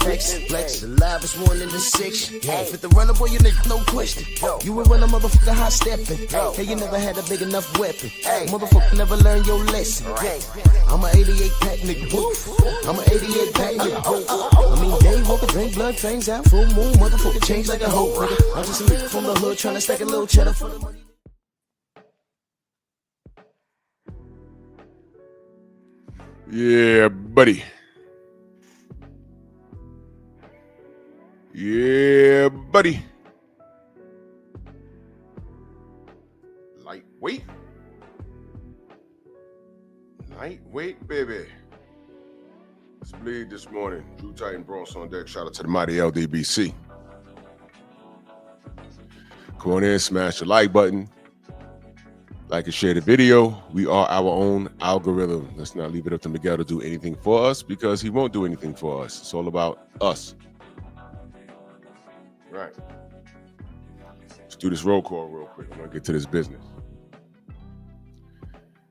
flex. The live is one in the six. Fit the runner, boy, you nigga, no question. You would run a motherfucker high stepping. Hey, you never had a big enough weapon. Motherfucker never learned your lesson. I'm a 88 pack nigga. I'm a 88 pack nigga. I mean, day walker, drink blood, fangs out, full moon, motherfucker change like a hoe, nigga. I'm just a nigga from the hood trying to stack a little cheddar for the money. Yeah, buddy. Yeah, buddy. Lightweight. Lightweight, baby. Let's bleed this morning. Drew Titan Bronx on deck. Shout out to the mighty LDBC. Come on in, smash the like button. Like and share the video. We are our own algorithm. Let's not leave it up to Miguel to do anything for us because he won't do anything for us. It's all about us. Right. Let's do this roll call real quick. I'm going to get to this business.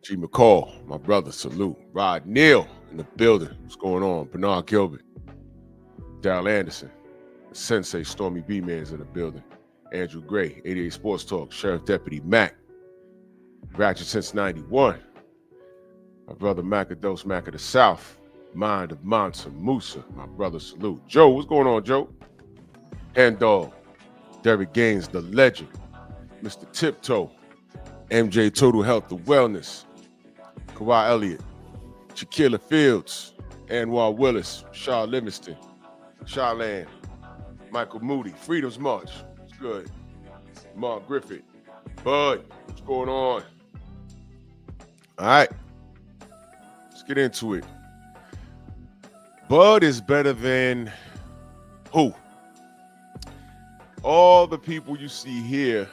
G. McCall, my brother, salute. Rod Neal in the building. What's going on? Bernard Gilbert. Dal Anderson. Sensei Stormy B-Man's in the building. Andrew Gray, 88 Sports Talk. Sheriff Deputy Mac. Ratchet since 91. My brother Macados, Mac of the South. Mind of Mansa Musa. My brother, salute. Joe, what's going on, Joe? Handall. Derek Gaines, the legend. Mr. Tiptoe. MJ Total Health and Wellness. Kawhi Elliott. Shaquilla Fields. Anwar Willis. Shaw Livingston. Shawland. Michael Moody. Freedom's March. It's good. Mark Griffith. Bud, what's going on? All right. Let's get into it. Bud is better than who? All the people you see here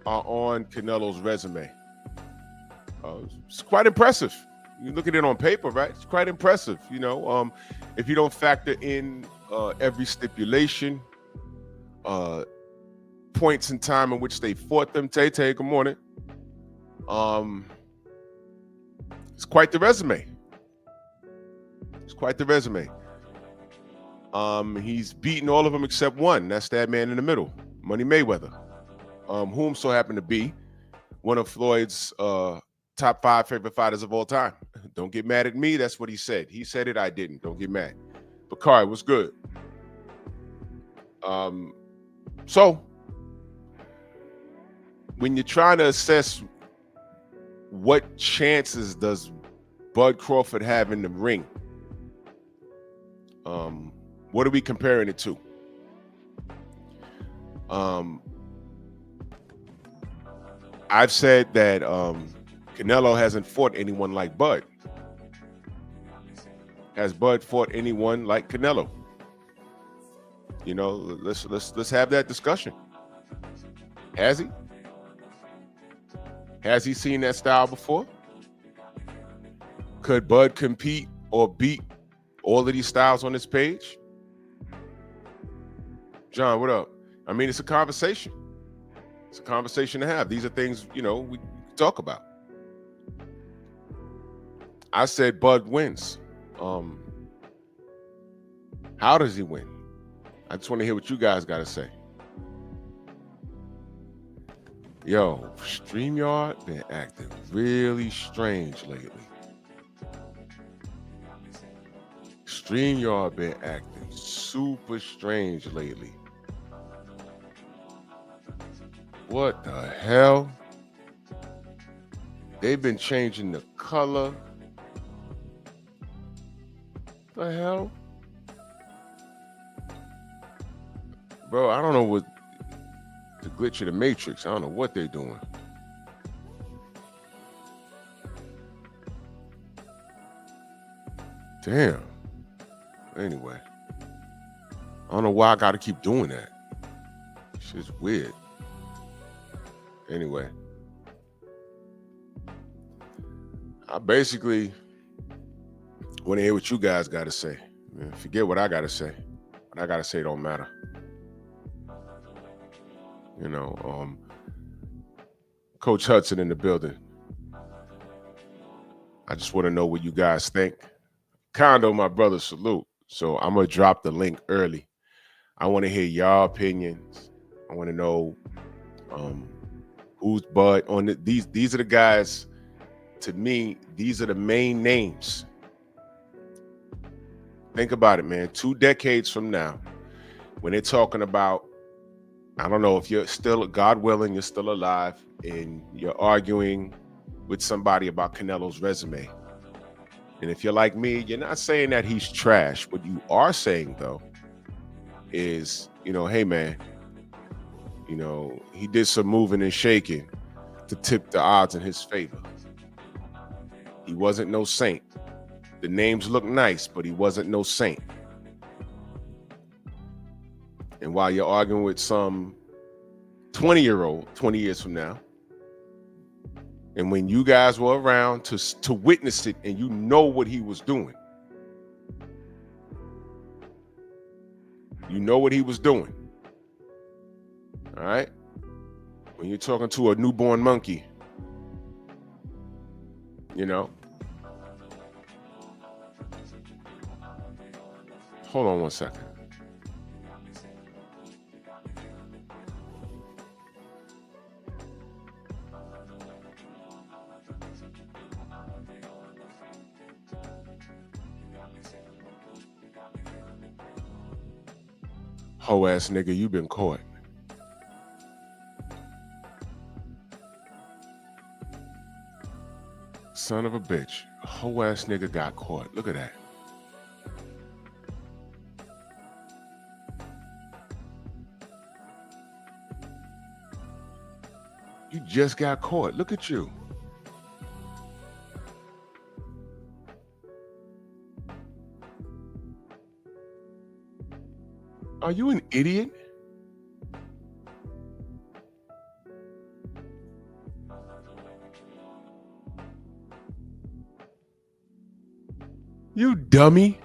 are on Canelo's resume. It's quite impressive. You look at it on paper, right? It's quite impressive. You know, if you don't factor in every stipulation, points in time in which they fought them. Tay, good morning. It's quite the resume. It's quite the resume. He's beaten all of them except one. That's that man in the middle, Money Mayweather, whom so happened to be one of Floyd's top 5 favorite fighters of all time. Don't get mad at me. That's what he said. He said it. I didn't. Don't get mad. Bakari, what's good? So when you're trying to assess what chances does Bud Crawford have in the ring, what are we comparing it to? I've said that Canelo hasn't fought anyone like Bud. Has Bud fought anyone like Canelo? You know, let's have that discussion. Has he? Has he seen that style before? Could Bud compete or beat all of these styles on this page? John, what up? I mean, it's a conversation. It's a conversation to have. These are things, you know, we talk about. I said Bud wins. How does he win? I just want to hear what you guys got to say. Yo, StreamYard been acting really strange lately. StreamYard been acting super strange lately. What the hell? They've been changing the color. The hell? Bro, I don't know what the glitch of the Matrix. I don't know what they're doing. Damn. Anyway. I don't know why I got to keep doing that. Shit's weird. Anyway. I basically want to hear what you guys got to say. Man, forget what I got to say. What I got to say don't matter. You know, Coach Hudson in the building. I just want to know what you guys think. Kondo, my brother, salute. So I'm gonna drop the link early. I want to hear y'all opinions. I want to know who's Bud on it. These are the guys. To me, these are the main names. Think about it, man. 2 decades from now, when they're talking about, I don't know if you're still, God willing, you're still alive and you're arguing with somebody about Canelo's resume. And if you're like me, you're not saying that he's trash. What you are saying, though, is, hey, man, he did some moving and shaking to tip the odds in his favor. He wasn't no saint. The names look nice, but he wasn't no saint. And while you're arguing with some 20-year-old 20 years from now, and when you guys were around to witness it and you know what he was doing, you know what he was doing, all right? When you're talking to a newborn monkey, hold on one second. Ho ass nigga, you been caught. Son of a bitch. Ho ass nigga got caught. Look at that. You just got caught. Look at you. Are you an idiot? You dummy.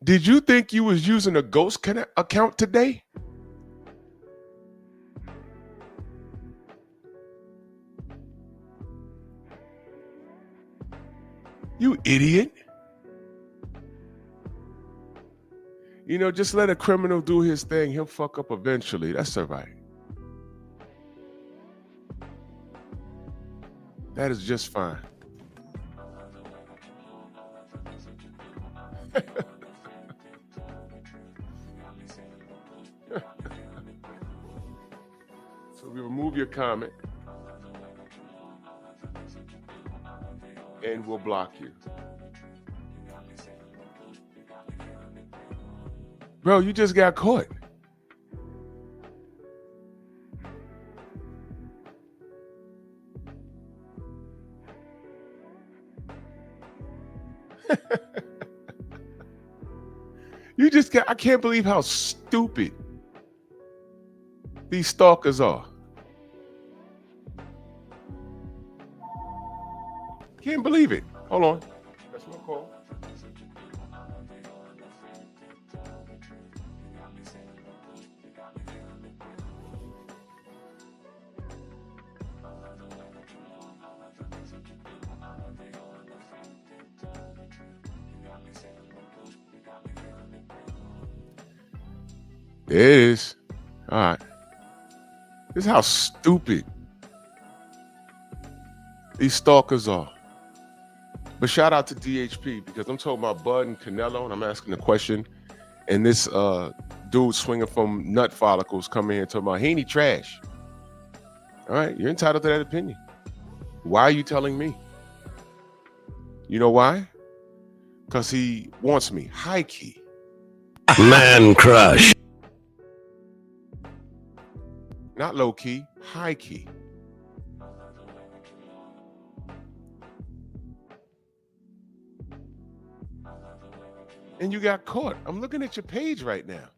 Did you think you was using a ghost account today? You idiot. Just let a criminal do his thing. He'll fuck up eventually. That's all right. That is just fine. So we remove your comment and we'll block you. Bro, you just got caught. I can't believe how stupid these stalkers are. Can't believe it. Hold on. That's my call. There it is. All right. This is how stupid these stalkers are. But shout out to DHP, because I'm talking about Bud and Canelo, and I'm asking the question, and this dude swinging from nut follicles coming here and talking about he ain't trash. All right, you're entitled to that opinion. Why are you telling me? You know why? Because he wants me. High key. Man crush. Not low key, high key. And you got caught. I'm looking at your page right now.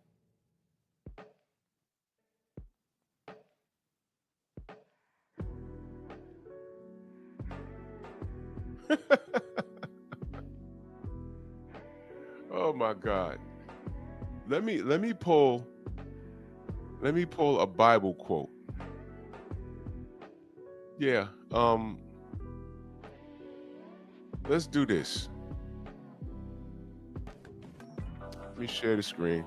Oh my God. Let me pull a Bible quote. Yeah. let's do this. Let me share the screen.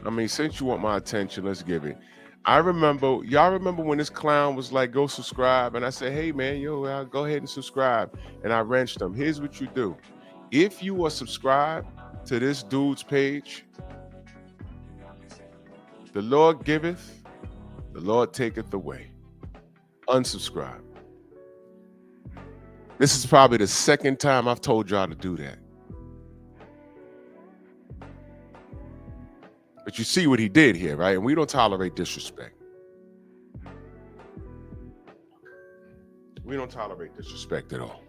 I mean, since you want my attention, let's give it. Y'all remember when this clown was like, go subscribe? And I said, hey, man, go ahead and subscribe. And I wrenched him. Here's what you do. If you are subscribed to this dude's page, the Lord giveth, the Lord taketh away. Unsubscribe. This is probably the second time I've told y'all to do that. But you see what he did here, right? And we don't tolerate disrespect. We don't tolerate disrespect at all.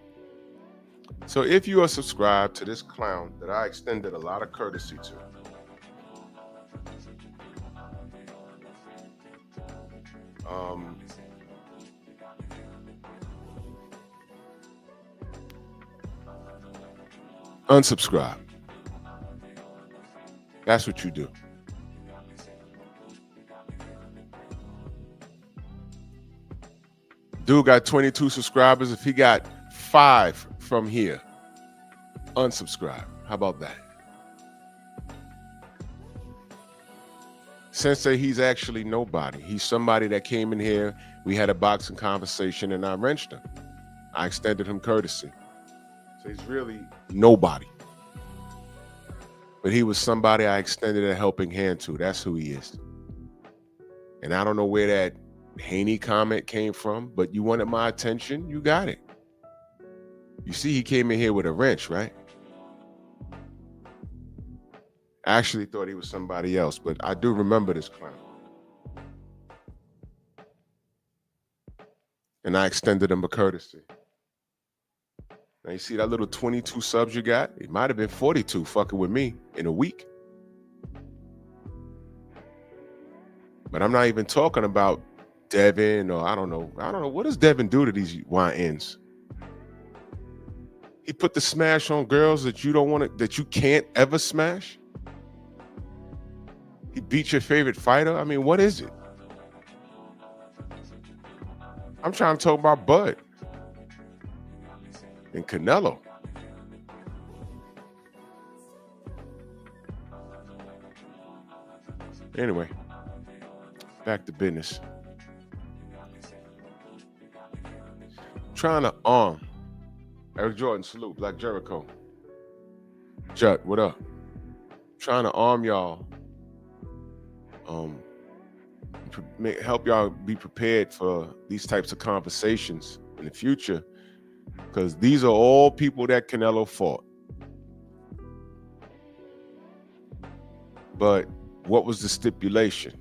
So if you are subscribed to this clown that I extended a lot of courtesy to, unsubscribe. That's what you do. Dude got 22 subscribers. If he got 5 from here, unsubscribe. How about that? Sensei, he's actually nobody. He's somebody that came in here. We had a boxing conversation and I wrenched him. I extended him courtesy. So he's really nobody. But he was somebody I extended a helping hand to. That's who he is. And I don't know where that Haney comment came from, but you wanted my attention, you got it. You see, he came in here with a wrench, right? I actually thought he was somebody else, but I do remember this clown. And I extended him a courtesy. Now you see that little 22 subs you got? It might have been 42 fucking with me in a week. But I'm not even talking about Devin, or I don't know. What does Devin do to these YNs? He put the smash on girls that you don't want to, that you can't ever smash. He beat your favorite fighter. I mean, what is it? I'm trying to talk about Bud and Canelo. Anyway, back to business. Trying to arm Eric Jordan, salute. Black Jericho. Jut, what up? Trying to arm y'all. Help y'all be prepared for these types of conversations in the future, because these are all people that Canelo fought. But what was the stipulation?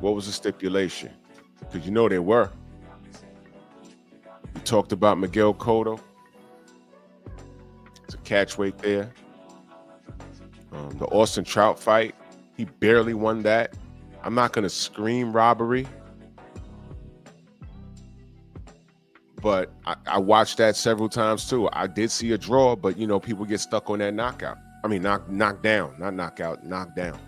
What was the stipulation? Because you know they were. We talked about Miguel Cotto. It's a catch weight there. The Austin Trout fight, he barely won that. I'm not going to scream robbery, but I watched that several times too. I did see a draw, but you know, people get stuck on that knockout. I mean, knocked down, not knockout, knocked down.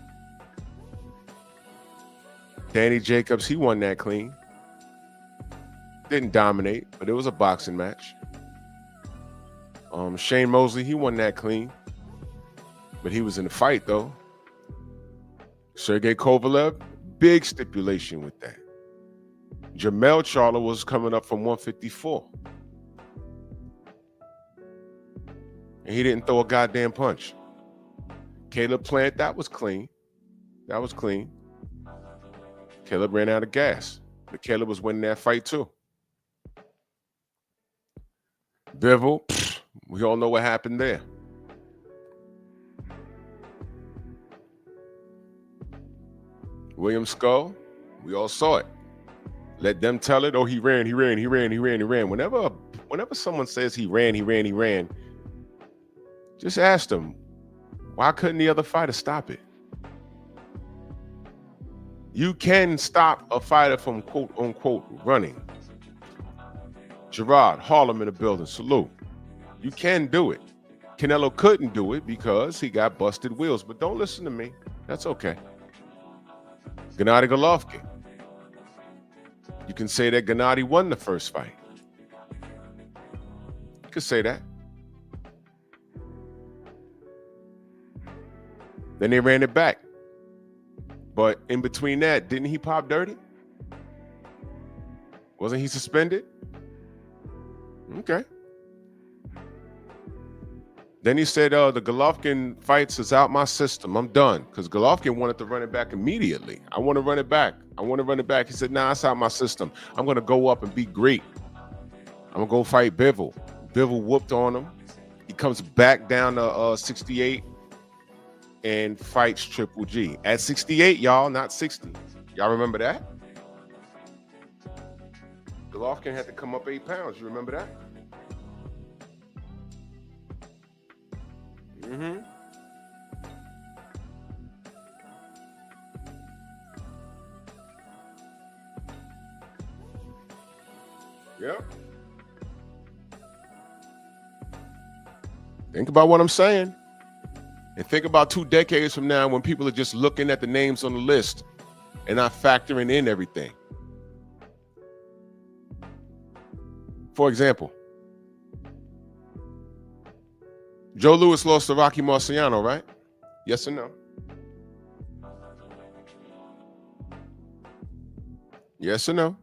Danny Jacobs, he won that clean. Didn't dominate, but it was a boxing match. Shane Mosley, he won that clean, but he was in the fight though. Sergey Kovalev, big stipulation with that. Jamel Charlo was coming up from 154. And he didn't throw a goddamn punch. Caleb Plant, that was clean. That was clean. Caleb ran out of gas, but Caleb was winning that fight too. Bivol, we all know what happened there. William Skull, we all saw it. Let them tell it. Oh, he ran. Whenever someone says he ran, just ask them, why couldn't the other fighter stop it? You can stop a fighter from quote unquote running. Gerard, Harlem in the building, salute. You can do it. Canelo couldn't do it because he got busted wheels, but don't listen to me. That's okay. Gennady Golovkin. You can say that Gennady won the first fight. could say that. Then they ran it back. But in between that, didn't he pop dirty? Wasn't he suspended? Okay. Then he said, the Golovkin fights is out my system. I'm done. Because Golovkin wanted to run it back immediately. I want to run it back. He said, nah, it's out my system. I'm going to go up and be great. I'm going to go fight Bivol. Bivol whooped on him. He comes back down to 68 and fights Triple G. At 68, y'all, not 60. Y'all remember that? Golovkin had to come up 8 pounds. You remember that? Mm-hmm. Yep. Think about what I'm saying. And think about 2 decades from now when people are just looking at the names on the list and not factoring in everything. For example, Joe Louis lost to Rocky Marciano, right? Yes or no? Yes or no?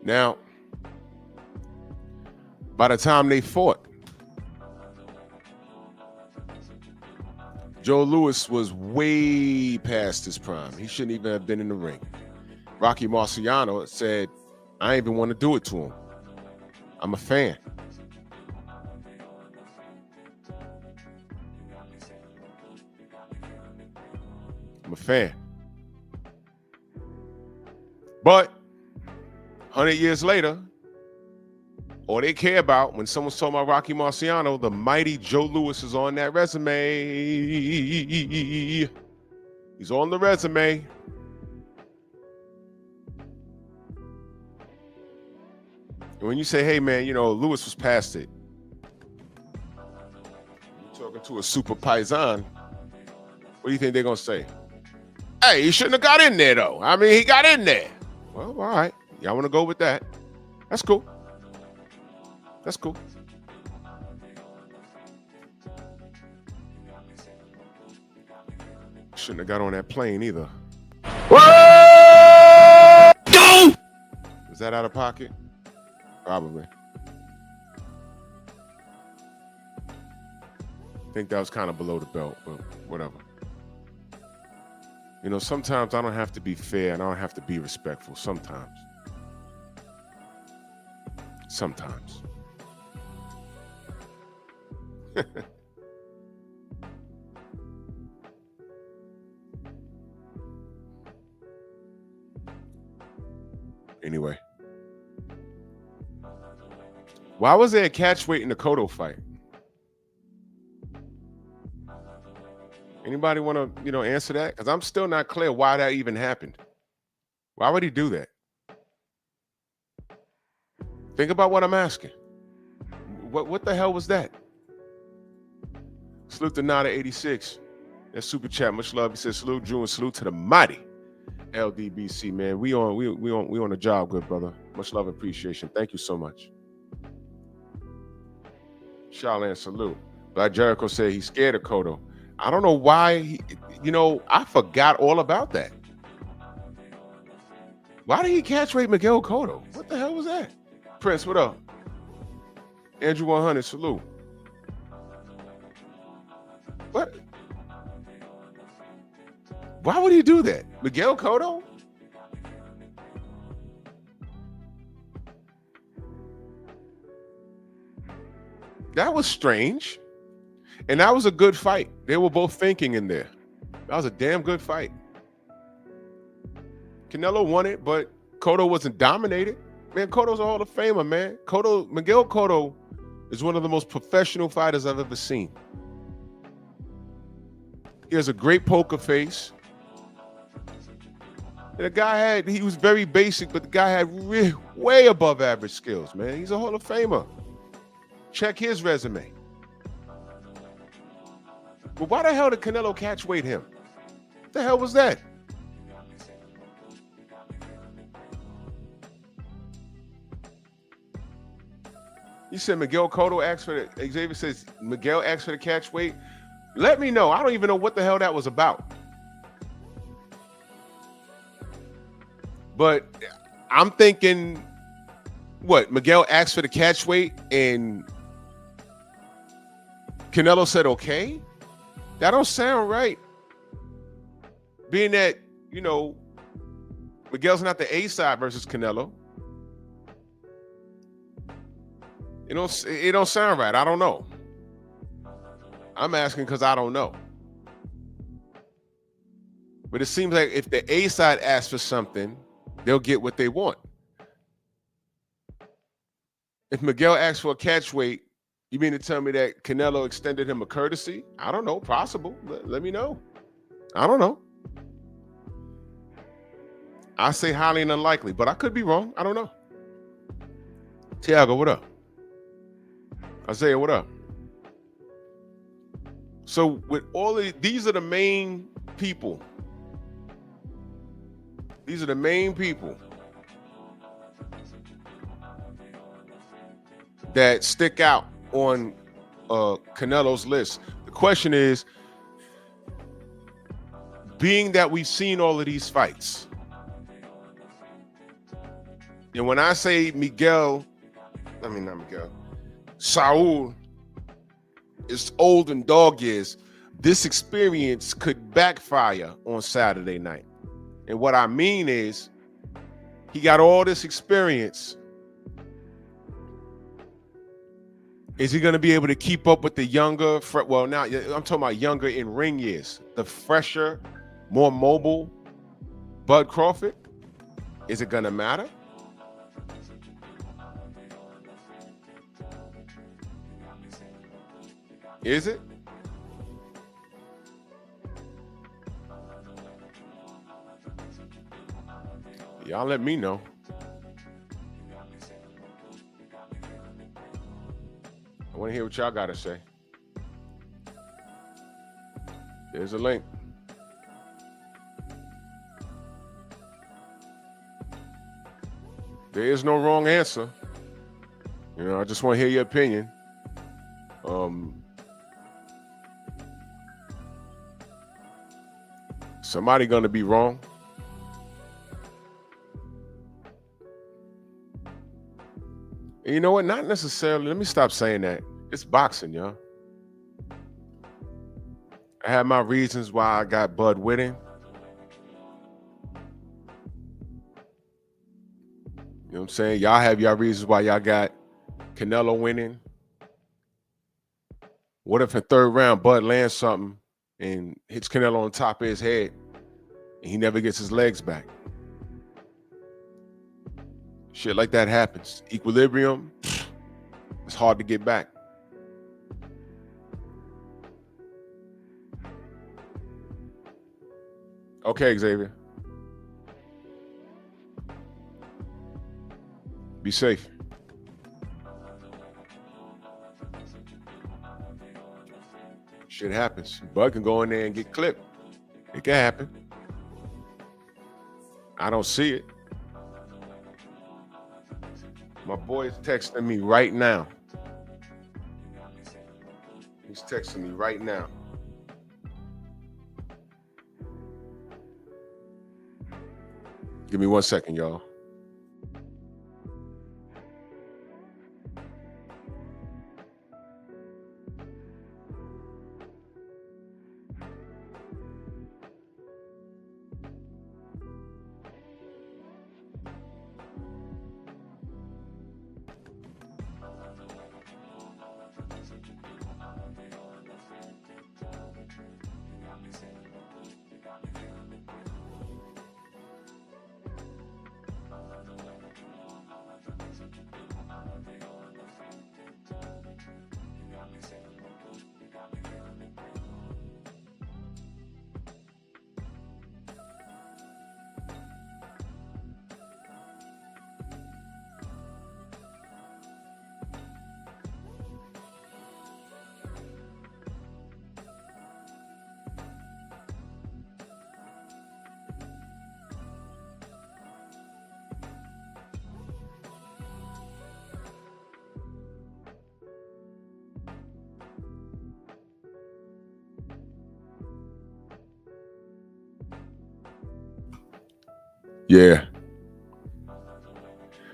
Now, by the time they fought, Joe Louis was way past his prime. He shouldn't even have been in the ring. Rocky Marciano said, I ain't even want to do it to him. I'm a fan. I'm a fan. But 100 years later, all they care about when someone's talking about Rocky Marciano, the mighty Joe Louis is on that resume. He's on the resume. And when you say, hey, man, Louis was past it. You're talking to a super paisan. What do you think they're going to say? Hey, he shouldn't have got in there, though. I mean, he got in there. Well, all right. Y'all want to go with that? That's cool. That's cool. Shouldn't have got on that plane either. Go! Was that out of pocket? Probably. I think that was kind of below the belt, but whatever. Sometimes I don't have to be fair and I don't have to be respectful. Sometimes. Anyway. Why was there a catch weight in the Cotto fight? Anybody want to, answer that? Because I'm still not clear why that even happened. Why would he do that? Think about what I'm asking. What the hell was that? Salute to Nada 86. That super chat. Much love. He says salute Drew and salute to the mighty LDBC, man. We on the job, good brother. Much love and appreciation. Thank you so much. Charlene, salute. Black Jericho said he's scared of Cotto. I don't know why I forgot all about that. Why did he catch weight Miguel Cotto? What the hell was that? Prince, what up? Andrew 100, salute. What? Why would he do that? Miguel Cotto? That was strange. And that was a good fight. They were both thinking in there. That was a damn good fight. Canelo won it, but Cotto wasn't dominated. Man, Cotto's a Hall of Famer, man. Miguel Cotto is one of the most professional fighters I've ever seen. He has a great poker face. And the guy he was very basic, but the guy had way above average skills, man. He's a Hall of Famer. Check his resume. But why the hell did Canelo catch weight him? What the hell was that? You said Miguel Cotto asked for the, Xavier says Miguel asked for the catch weight. Let me know. I don't even know what the hell that was about. But I'm thinking, what, Miguel asked for the catch weight and Canelo said okay? That don't sound right. Being that, you know, Miguel's not the A side versus Canelo. It don't sound right. I don't know. I'm asking because I don't know. But it seems like if the A side asks for something, they'll get what they want. If Miguel asks for a catch weight, you mean to tell me that Canelo extended him a courtesy? I don't know. Possible. Let me know. I don't know. I say highly unlikely, but I could be wrong. I don't know. Tiago, what up? Isaiah, what up? So with all of these are the main people. These are the main people that stick out on Canelo's list. The question is, being that we've seen all of these fights, and when I say Saul is old and dog years, this experience could backfire on Saturday night. And what I mean is, he got all this experience. Is he going to be able to keep up with the younger, well, now I'm talking about younger in ring years, the fresher, more mobile Bud Crawford? Is it going to matter? Is it? Y'all let me know. I want to hear what y'all got to say. There's a link. There is no wrong answer. You know, I just want to hear your opinion. Somebody gonna be wrong. And you know what? Not necessarily. Let me stop saying that. It's boxing, y'all. I have my reasons why I got Bud winning. You know what I'm saying? Y'all have y'all reasons why y'all got Canelo winning. What if in third round Bud lands something and hits Canelo on top of his head and he never gets his legs back? Shit like that happens. Equilibrium, it's hard to get back. Okay, Xavier. Be safe. Shit happens. Bud can go in there and get clipped. It can happen. I don't see it. My boy is texting me right now. He's texting me right now. Give me 1 second, y'all. Yeah.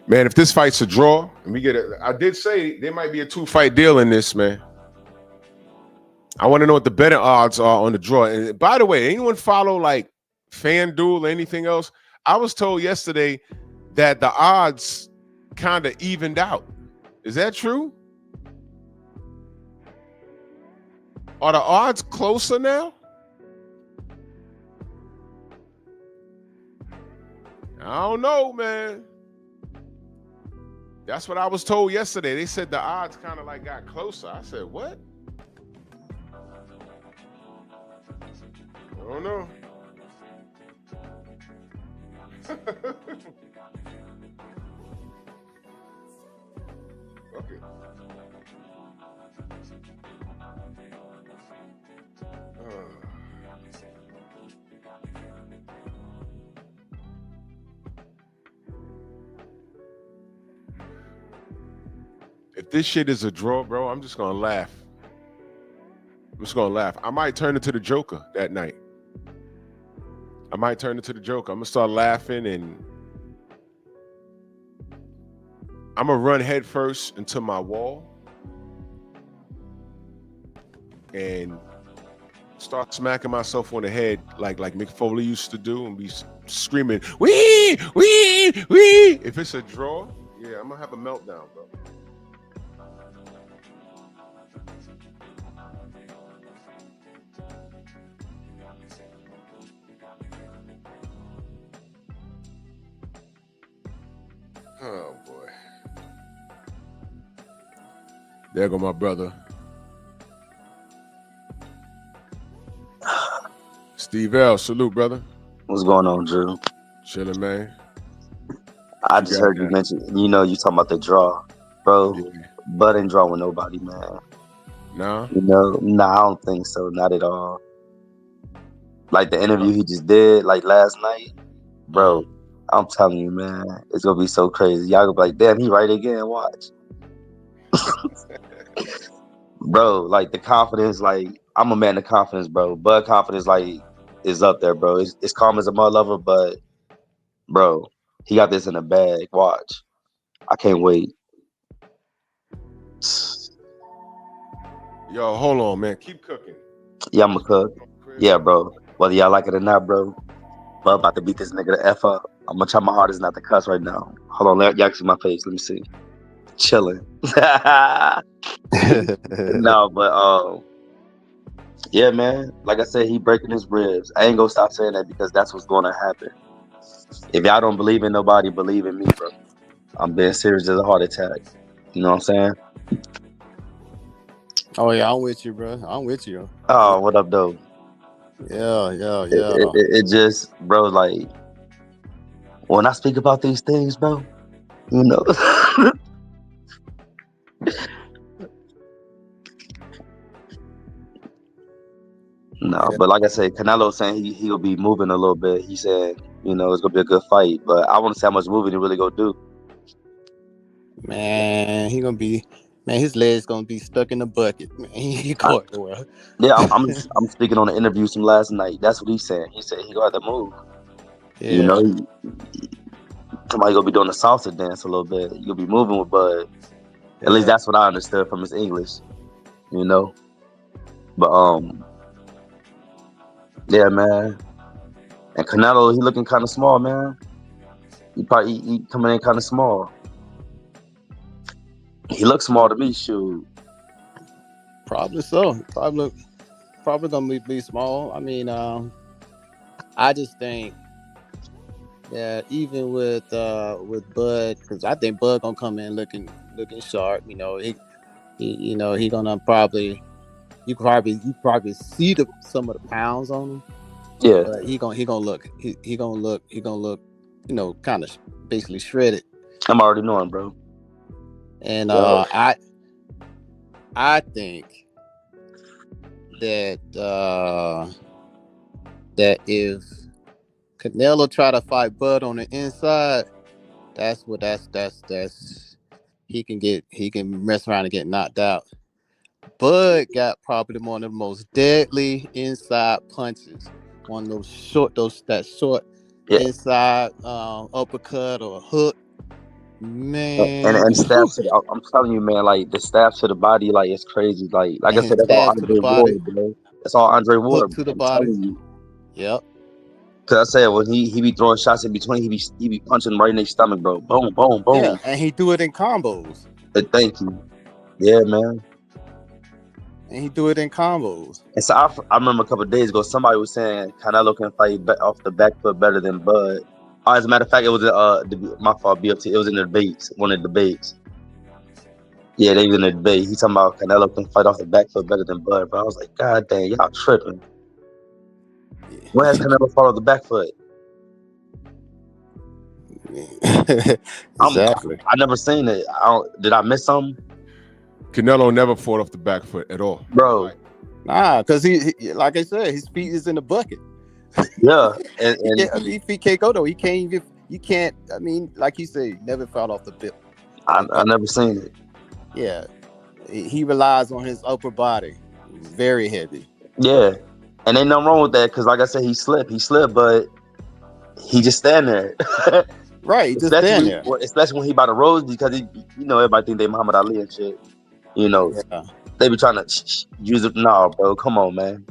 Man, if this fight's a draw, and we get it, I did say there might be a 2-fight deal in this, man. I want to know what the betting odds are on the draw. And by the way, anyone follow like FanDuel or anything else? I was told yesterday that the odds kind of evened out. Is that true? Are the odds closer now? I don't know, man. That's what I was told yesterday. They said the odds kind of like got closer. I said, what? I don't know. Okay. If this shit is a draw, bro, I'm just gonna laugh. I might turn into the Joker that night. I'm gonna start laughing and I'm gonna run head first into my wall and start smacking myself on the head like Mick Foley used to do and be screaming, wee, wee, wee. If it's a draw, yeah, I'm gonna have a meltdown, bro. Oh boy. There go my brother. Steve L, salute, brother. What's going on, Drew? Chilling, man. I just heard you mention, you talking about the draw, bro. Yeah. Bud ain't draw with nobody, man. No? Nah, I don't think so. Not at all. Like the interview he just did, like last night, bro. I'm telling you, man, it's gonna be so crazy. Y'all gonna be like, damn, he right again. Watch, bro. Like the confidence, like I'm a man of confidence, bro. Bud confidence, like, is up there, bro. It's calm as a mud lover, but bro, he got this in the bag. Watch, I can't wait. Yo, hold on, man. Keep cooking. Yeah, I'm a cook. Yeah, bro. Whether y'all like it or not, bro. Bud about to beat this nigga the F up. I'm gonna try my hardest not to cuss right now. Hold on, y'all see my face. Let me see. Chilling. No, but yeah, man. Like I said, he breaking his ribs. I ain't gonna stop saying that because that's what's gonna happen. If y'all don't believe in nobody, believe in me, bro. I'm being serious as a heart attack. You know what I'm saying? Oh yeah, I'm with you, bro. I'm with you. Oh, what up, though? Yeah. It just, bro, like, when I speak about these things, bro, you know. No, but like I said, Canelo saying he'll be moving a little bit. He said, it's gonna be a good fight, but I want to see how much moving he really gonna do. Man, his legs gonna be stuck in the bucket. Man, he going nowhere. Yeah, I'm speaking on the interview from last night. That's what he's saying. He said he got to move. Yeah. Somebody gonna be doing the salsa dance a little bit. You'll be moving with Bud. Yeah. At least that's what I understood from his English. But yeah, man. And Canelo, he looking kind of small, man. He coming in kind of small. He looks small to me, shoot. Probably so. Probably gonna be small. I mean, I just think that even with Bud, because I think Bud gonna come in looking sharp. He gonna probably you probably see some of the pounds on him. Yeah, but he gonna look kind of basically shredded. I'm already knowing, bro. And I think that if Canelo try to fight Bud on the inside, that's he can mess around and get knocked out. Bud got probably one of the most deadly inside punches. One of those short Yeah. inside uppercut or hook. Man, And whew, stabs to the, I'm telling you, man, like the stabs to the body, like it's crazy. Like I and said, his that's all stabs to the Andre body, Ward, bro. That's all Andre hook Ward. to the I'm body. telling you. Yep. Cause I said when he be throwing shots in between, he be punching right in their stomach, bro. Boom, boom, Yeah, boom. and he do it in combos. Thank you. Yeah, man. And he do it in combos. And so I remember a couple of days ago, somebody was saying Canelo can fight off the back foot better than Bud. As a matter of fact, it was my fault, BFT. It was in the debates, one of the debates. Yeah, they was in the debate. He talking about Canelo can fight off the back foot better than Bud, bro. I was like, God dang, y'all tripping. When has Canelo fought off the back foot? Exactly. I never seen it. Did I miss something? Canelo never fought off the back foot at all, Bro. Like, Nah, because he, like I said, his feet is in the bucket. Yeah, I mean, and if he can't go though, he can't even. You can't. I mean, like you say, never fell off the bit. I never seen it. Yeah, he relies on his upper body, very heavy. Yeah, and ain't nothing wrong with that because, like I said, he slipped, but he just stand there. Right, just stand there. Especially when he by the roads because he, everybody think they Muhammad Ali and shit. Yeah. They be trying to use it. No, bro, come on, man.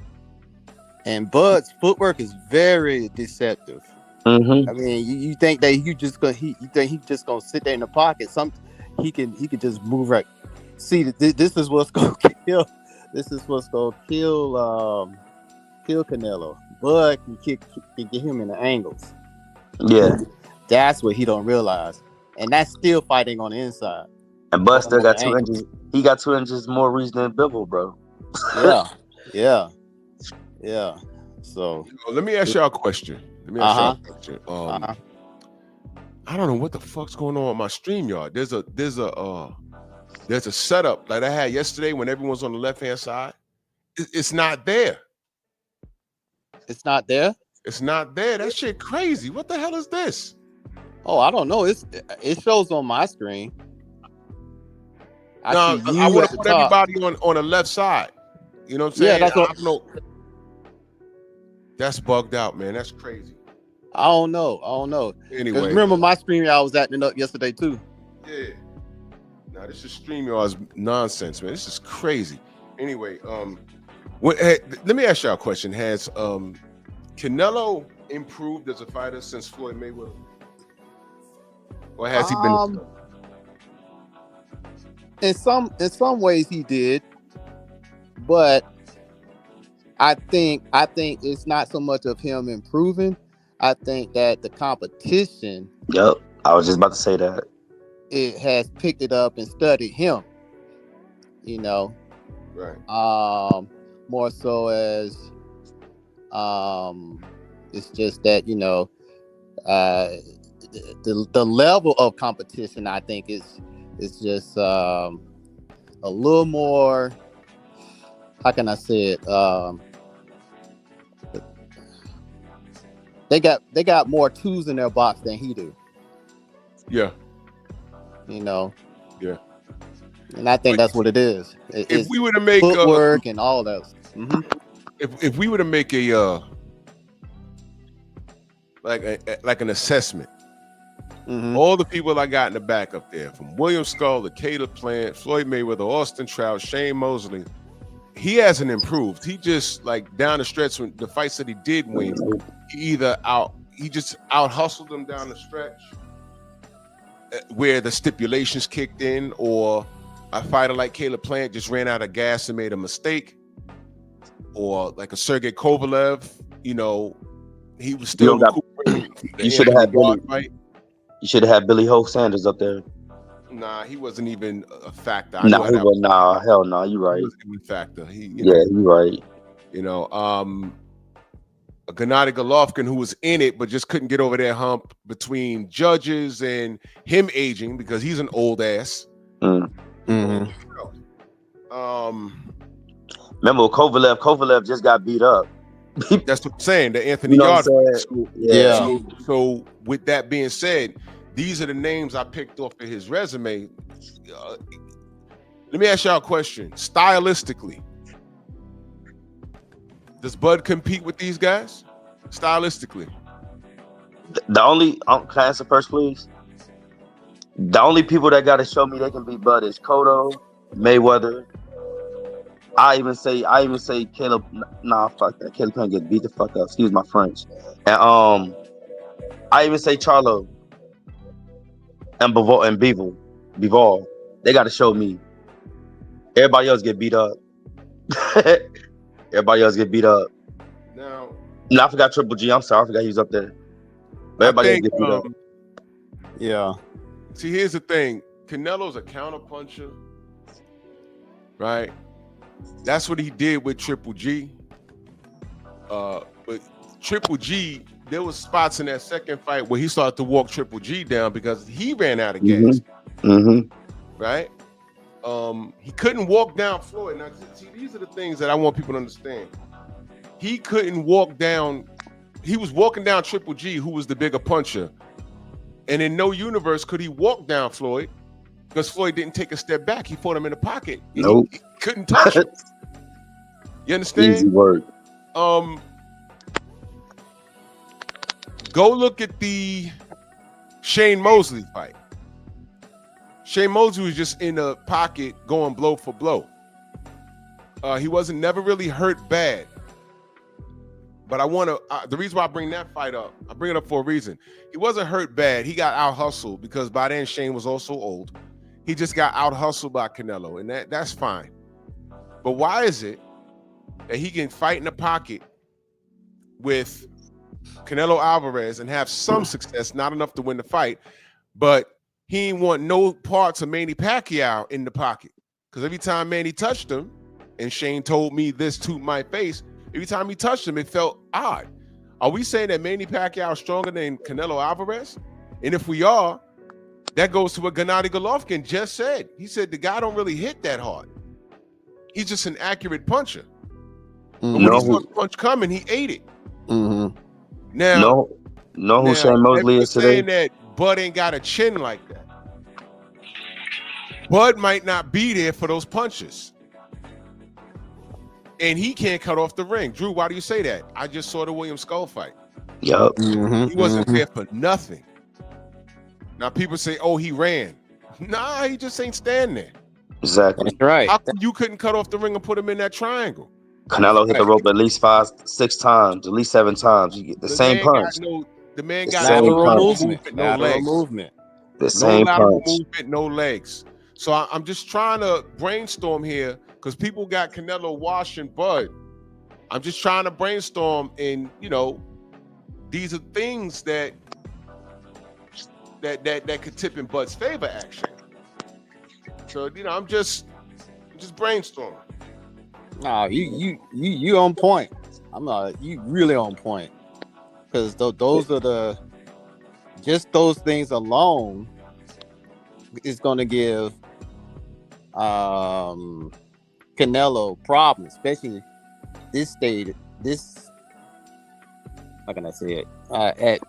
And Bud's footwork is very deceptive. Mm-hmm. I mean, you think that you think he just gonna sit there in the pocket? He can just move right. See, this is what's gonna kill. This is what's gonna kill Canelo. Bud can get him in the angles. Yeah, That's what he don't realize, and that's still fighting on the inside. and Bud still got On the 2 ankles. inches. He got 2 inches more reach than Bivol, bro. Yeah. So let me ask y'all a question. I don't know what the fuck's going on with my StreamYard. There's a setup like I had yesterday when everyone's on the left hand side. It's not there. it's not there. It's not there. That shit crazy. What the hell is this? Oh, I don't know. It shows on my screen. I want to put everybody on the left side. You know what I'm saying? Yeah, that's what. I don't know. That's bugged out, man. That's crazy. I don't know. Anyway, remember my stream I was acting up yesterday too. Yeah. Now this is StreamYard's nonsense, man. This is crazy. Anyway, let me ask y'all a question. Has Canelo improved as a fighter since Floyd Mayweather? Or has he been in some ways he did, but I think it's not so much of him improving. I think that the competition, Yep, I was just about to say that. it has picked it up and studied him. right? More so as it's just that the level of competition I think is just a little more. How can I say it? They got more tools in their box than he do. Yeah. Yeah. And I think that's what it is. If we were to make footwork and all that. Mm-hmm. If we were to make a like an assessment, Mm-hmm. all the people I got in the back up there, from William Skull to Caleb Plant, Floyd Mayweather, Austin Trout, Shane Mosley, he hasn't improved. He just like down the stretch when the fights that he did win, he just out hustled them down the stretch where the stipulations kicked in, or a fighter like Caleb Plant just ran out of gas and made a mistake, or like a Sergey Kovalev, he was still You should have had Billy. You should have had Billy Ho Sanders up there. Nah, he wasn't even a factor. Hell no, you right. He wasn't even a factor. You right. A Gennady Golovkin who was in it but just couldn't get over that hump between judges and him aging because he's an old ass. Mm-hmm. Remember Kovalev just got beat up. That's what I'm saying. The Anthony Yard. So with that being said, these are the names I picked off of his resume. Let me ask y'all a question. Stylistically, does Bud compete with these guys? Stylistically, The only can I answer first, please? The only people that gotta show me they can beat Bud is Cotto, Mayweather. I even say Caleb. Nah, fuck that. Caleb can't get beat the fuck up. Excuse my French. And I even say Charlo and Bivol. They gotta show me. Everybody else get beat up. Everybody else get beat up. Now, No, I forgot Triple G. I'm sorry, I forgot he was up there. But everybody else get beat up. Yeah. see, here's the thing. Canelo's a counterpuncher, right? That's what he did with Triple G. But Triple G, there was spots in that second fight where he started to walk Triple G down because he ran out of gas, right? He couldn't walk down Floyd. Now, see, these are the things that I want people to understand. He couldn't walk down. He was walking down Triple G, who was the bigger puncher. And in no universe could he walk down Floyd because Floyd didn't take a step back. He fought him in the pocket. Nope. He couldn't touch him. You understand? Easy work. Go look at the Shane Mosley fight. Shane Mosley was just in the pocket going blow for blow. He wasn't never really hurt bad. But I want to, the reason why I bring that fight up, I bring it up for a reason. He wasn't hurt bad. He got out hustled because by then Shane was also old. He just got out hustled by Canelo, and that's fine. But why is it that he can fight in the pocket with Canelo Alvarez and have some success, not enough to win the fight, but he ain't want no parts of Manny Pacquiao in the pocket? Because every time Manny touched him, and Shane told me this to my face, every time he touched him, it felt odd. Are we saying that Manny Pacquiao is stronger than Canelo Alvarez? And if we are, that goes to what Gennady Golovkin just said. He said the guy don't really hit that hard. He's just an accurate puncher. But when he saw the punch coming, he ate it. Now, who Shane Mosley is today? Saying that Bud ain't got a chin like that. Bud might not be there for those punches. And he can't cut off the ring. Drew, why do you say that? I just saw the William Skull fight. Yup. He wasn't there for nothing. Now people say, oh, he ran. Nah, he just ain't standing there. Exactly. That's right. How come you couldn't cut off the ring and put him in that triangle? Canelo hit the rope at least 5, 6 times, at least 7 times. You get the same punch. The man The got same no punch. movement, no legs. The No same lateral punch. movement, no legs. So I'm just trying to brainstorm here because people got Canelo washing Bud. I'm just trying to brainstorm, and these are things that could tip in Bud's favor, actually. So I'm just brainstorming. No, you on point. You really on point. Because those are those things alone is going to give Canelo problems, especially how can I say it? At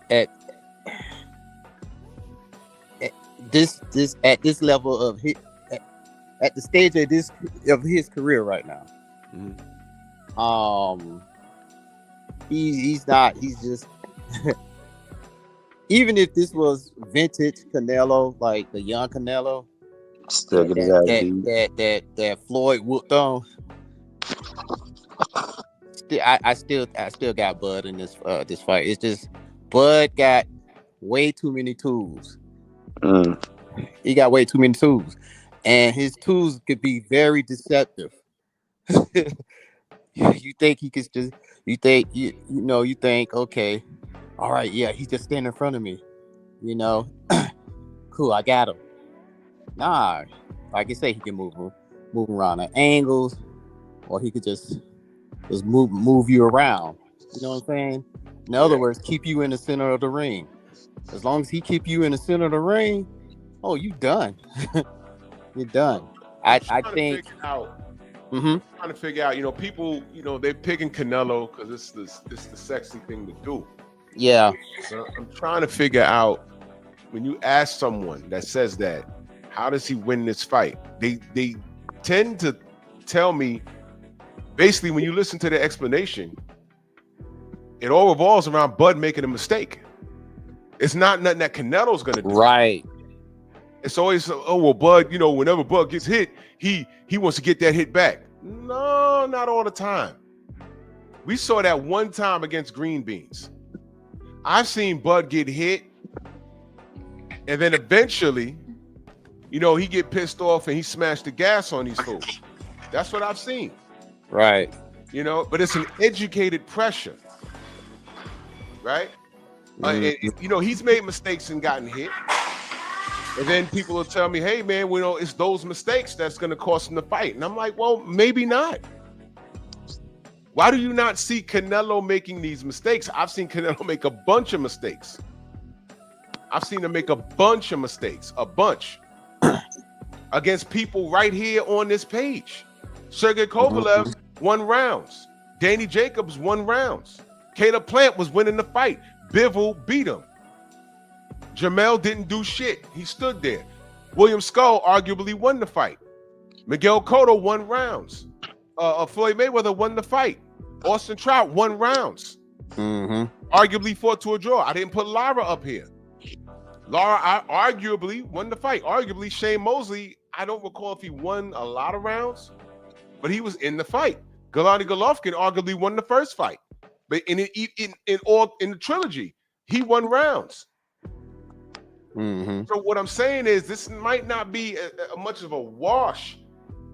this level of at the stage of his career right now. He's just even if this was vintage Canelo, like the young Canelo, Still get his ass beat. that Floyd whooped on. I still got Bud in this fight. It's just Bud got way too many tools. He got way too many tools, and his tools could be very deceptive. You think he could just? You think You think, okay, all right, yeah, he's just standing in front of me. Cool, I got him. Nah, like I say, he can move around at angles, or he could just move you around. You know what I'm saying? In other words, keep you in the center of the ring. As long as he keep you in the center of the ring, oh, you done. You're done. I think. Trying to figure out, people, they're picking Canelo because it's the sexy thing to do. Yeah. So I'm trying to figure out, when you ask someone that says that, how does he win this fight? They tend to tell me, basically, when you listen to the explanation, it all revolves around Bud making a mistake. It's not nothing that Canelo's gonna do. Right. It's always, oh well, Bud. You know, whenever Bud gets hit, he wants to get that hit back. No, not all the time. We saw that one time against Green Beans. I've seen Bud get hit, and then eventually, you know, he get pissed off and he smashed the gas on these fools. That's what I've seen. Right. You know, but it's an educated pressure, right? You know, he's made mistakes and gotten hit. And then people will tell me, hey, man, you know, it's those mistakes that's going to cost him the fight. And I'm like, well, maybe not. Why do you not see Canelo making these mistakes? I've seen Canelo make a bunch of mistakes. I've seen him make a bunch of mistakes, a bunch, against people right here on this page. Sergey Kovalev won rounds. Danny Jacobs won rounds. Caleb Plant was winning the fight. Bivol beat him. Jamel didn't do shit. He stood there. William Skull arguably won the fight. Miguel Cotto won rounds. Floyd Mayweather won the fight. Austin Trout won rounds. Arguably fought to a draw. I didn't put Lara up here. Lara arguably won the fight. Arguably Shane Mosley, I don't recall if he won a lot of rounds, but he was in the fight. Gennady Golovkin arguably won the first fight. But in the trilogy, he won rounds. So what I'm saying is this might not be a much of a wash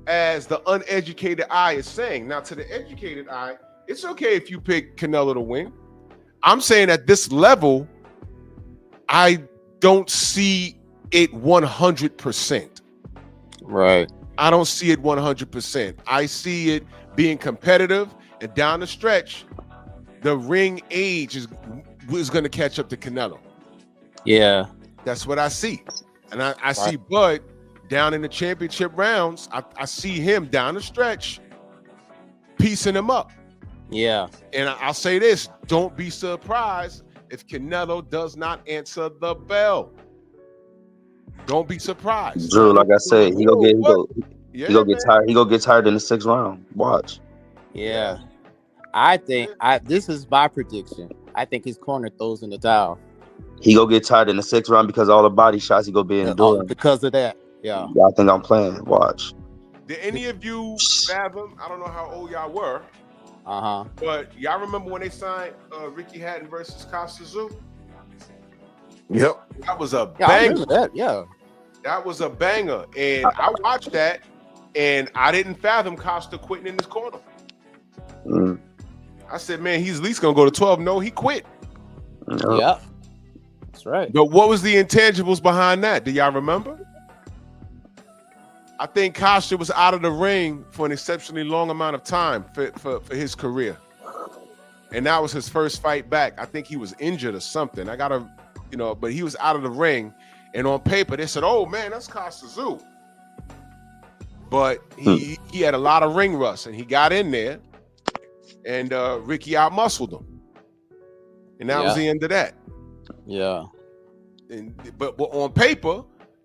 as the uneducated eye is saying. Now, to the educated eye, it's okay if you pick Canelo to win. I'm saying at this level, I don't see it 100%. Right. I don't see it 100%. I see it being competitive, and down the stretch, the ring age is going to catch up to Canelo. Yeah. That's what I see. And I see Bud down in the championship rounds. I see him down the stretch piecing him up. Yeah. And I'll say this, don't be surprised if Canelo does not answer the bell. Don't be surprised. Drew, like I said, he gonna get tired. He gonna get tired in the 6th round. Watch. Yeah. I think this is my prediction. I think his corner throws in the towel. He gonna get tired in the 6th round because all the body shots he gonna be enduring. Because of that. Yeah. I think I'm playing. Watch. Did any of you fathom? I don't know how old y'all were. But y'all remember when they signed Ricky Hatton versus Costa Tszyu? Yep. That was a Yeah, banger. I remember that. Yeah. That was a banger. And I watched that, and I didn't fathom Costa quitting in this corner. I said, man, he's at least going to go to 12. No, he quit. Yeah. That's right. But what was the intangibles behind that? Do y'all remember? I think Costa was out of the ring for an exceptionally long amount of time for his career. And that was his first fight back. I think he was injured or something. But he was out of the ring. And on paper, they said, oh, man, that's Costa Tszyu. But he had a lot of ring rust, and he got in there, and Ricky outmuscled him. And that was the end of that. Yeah. But on paper,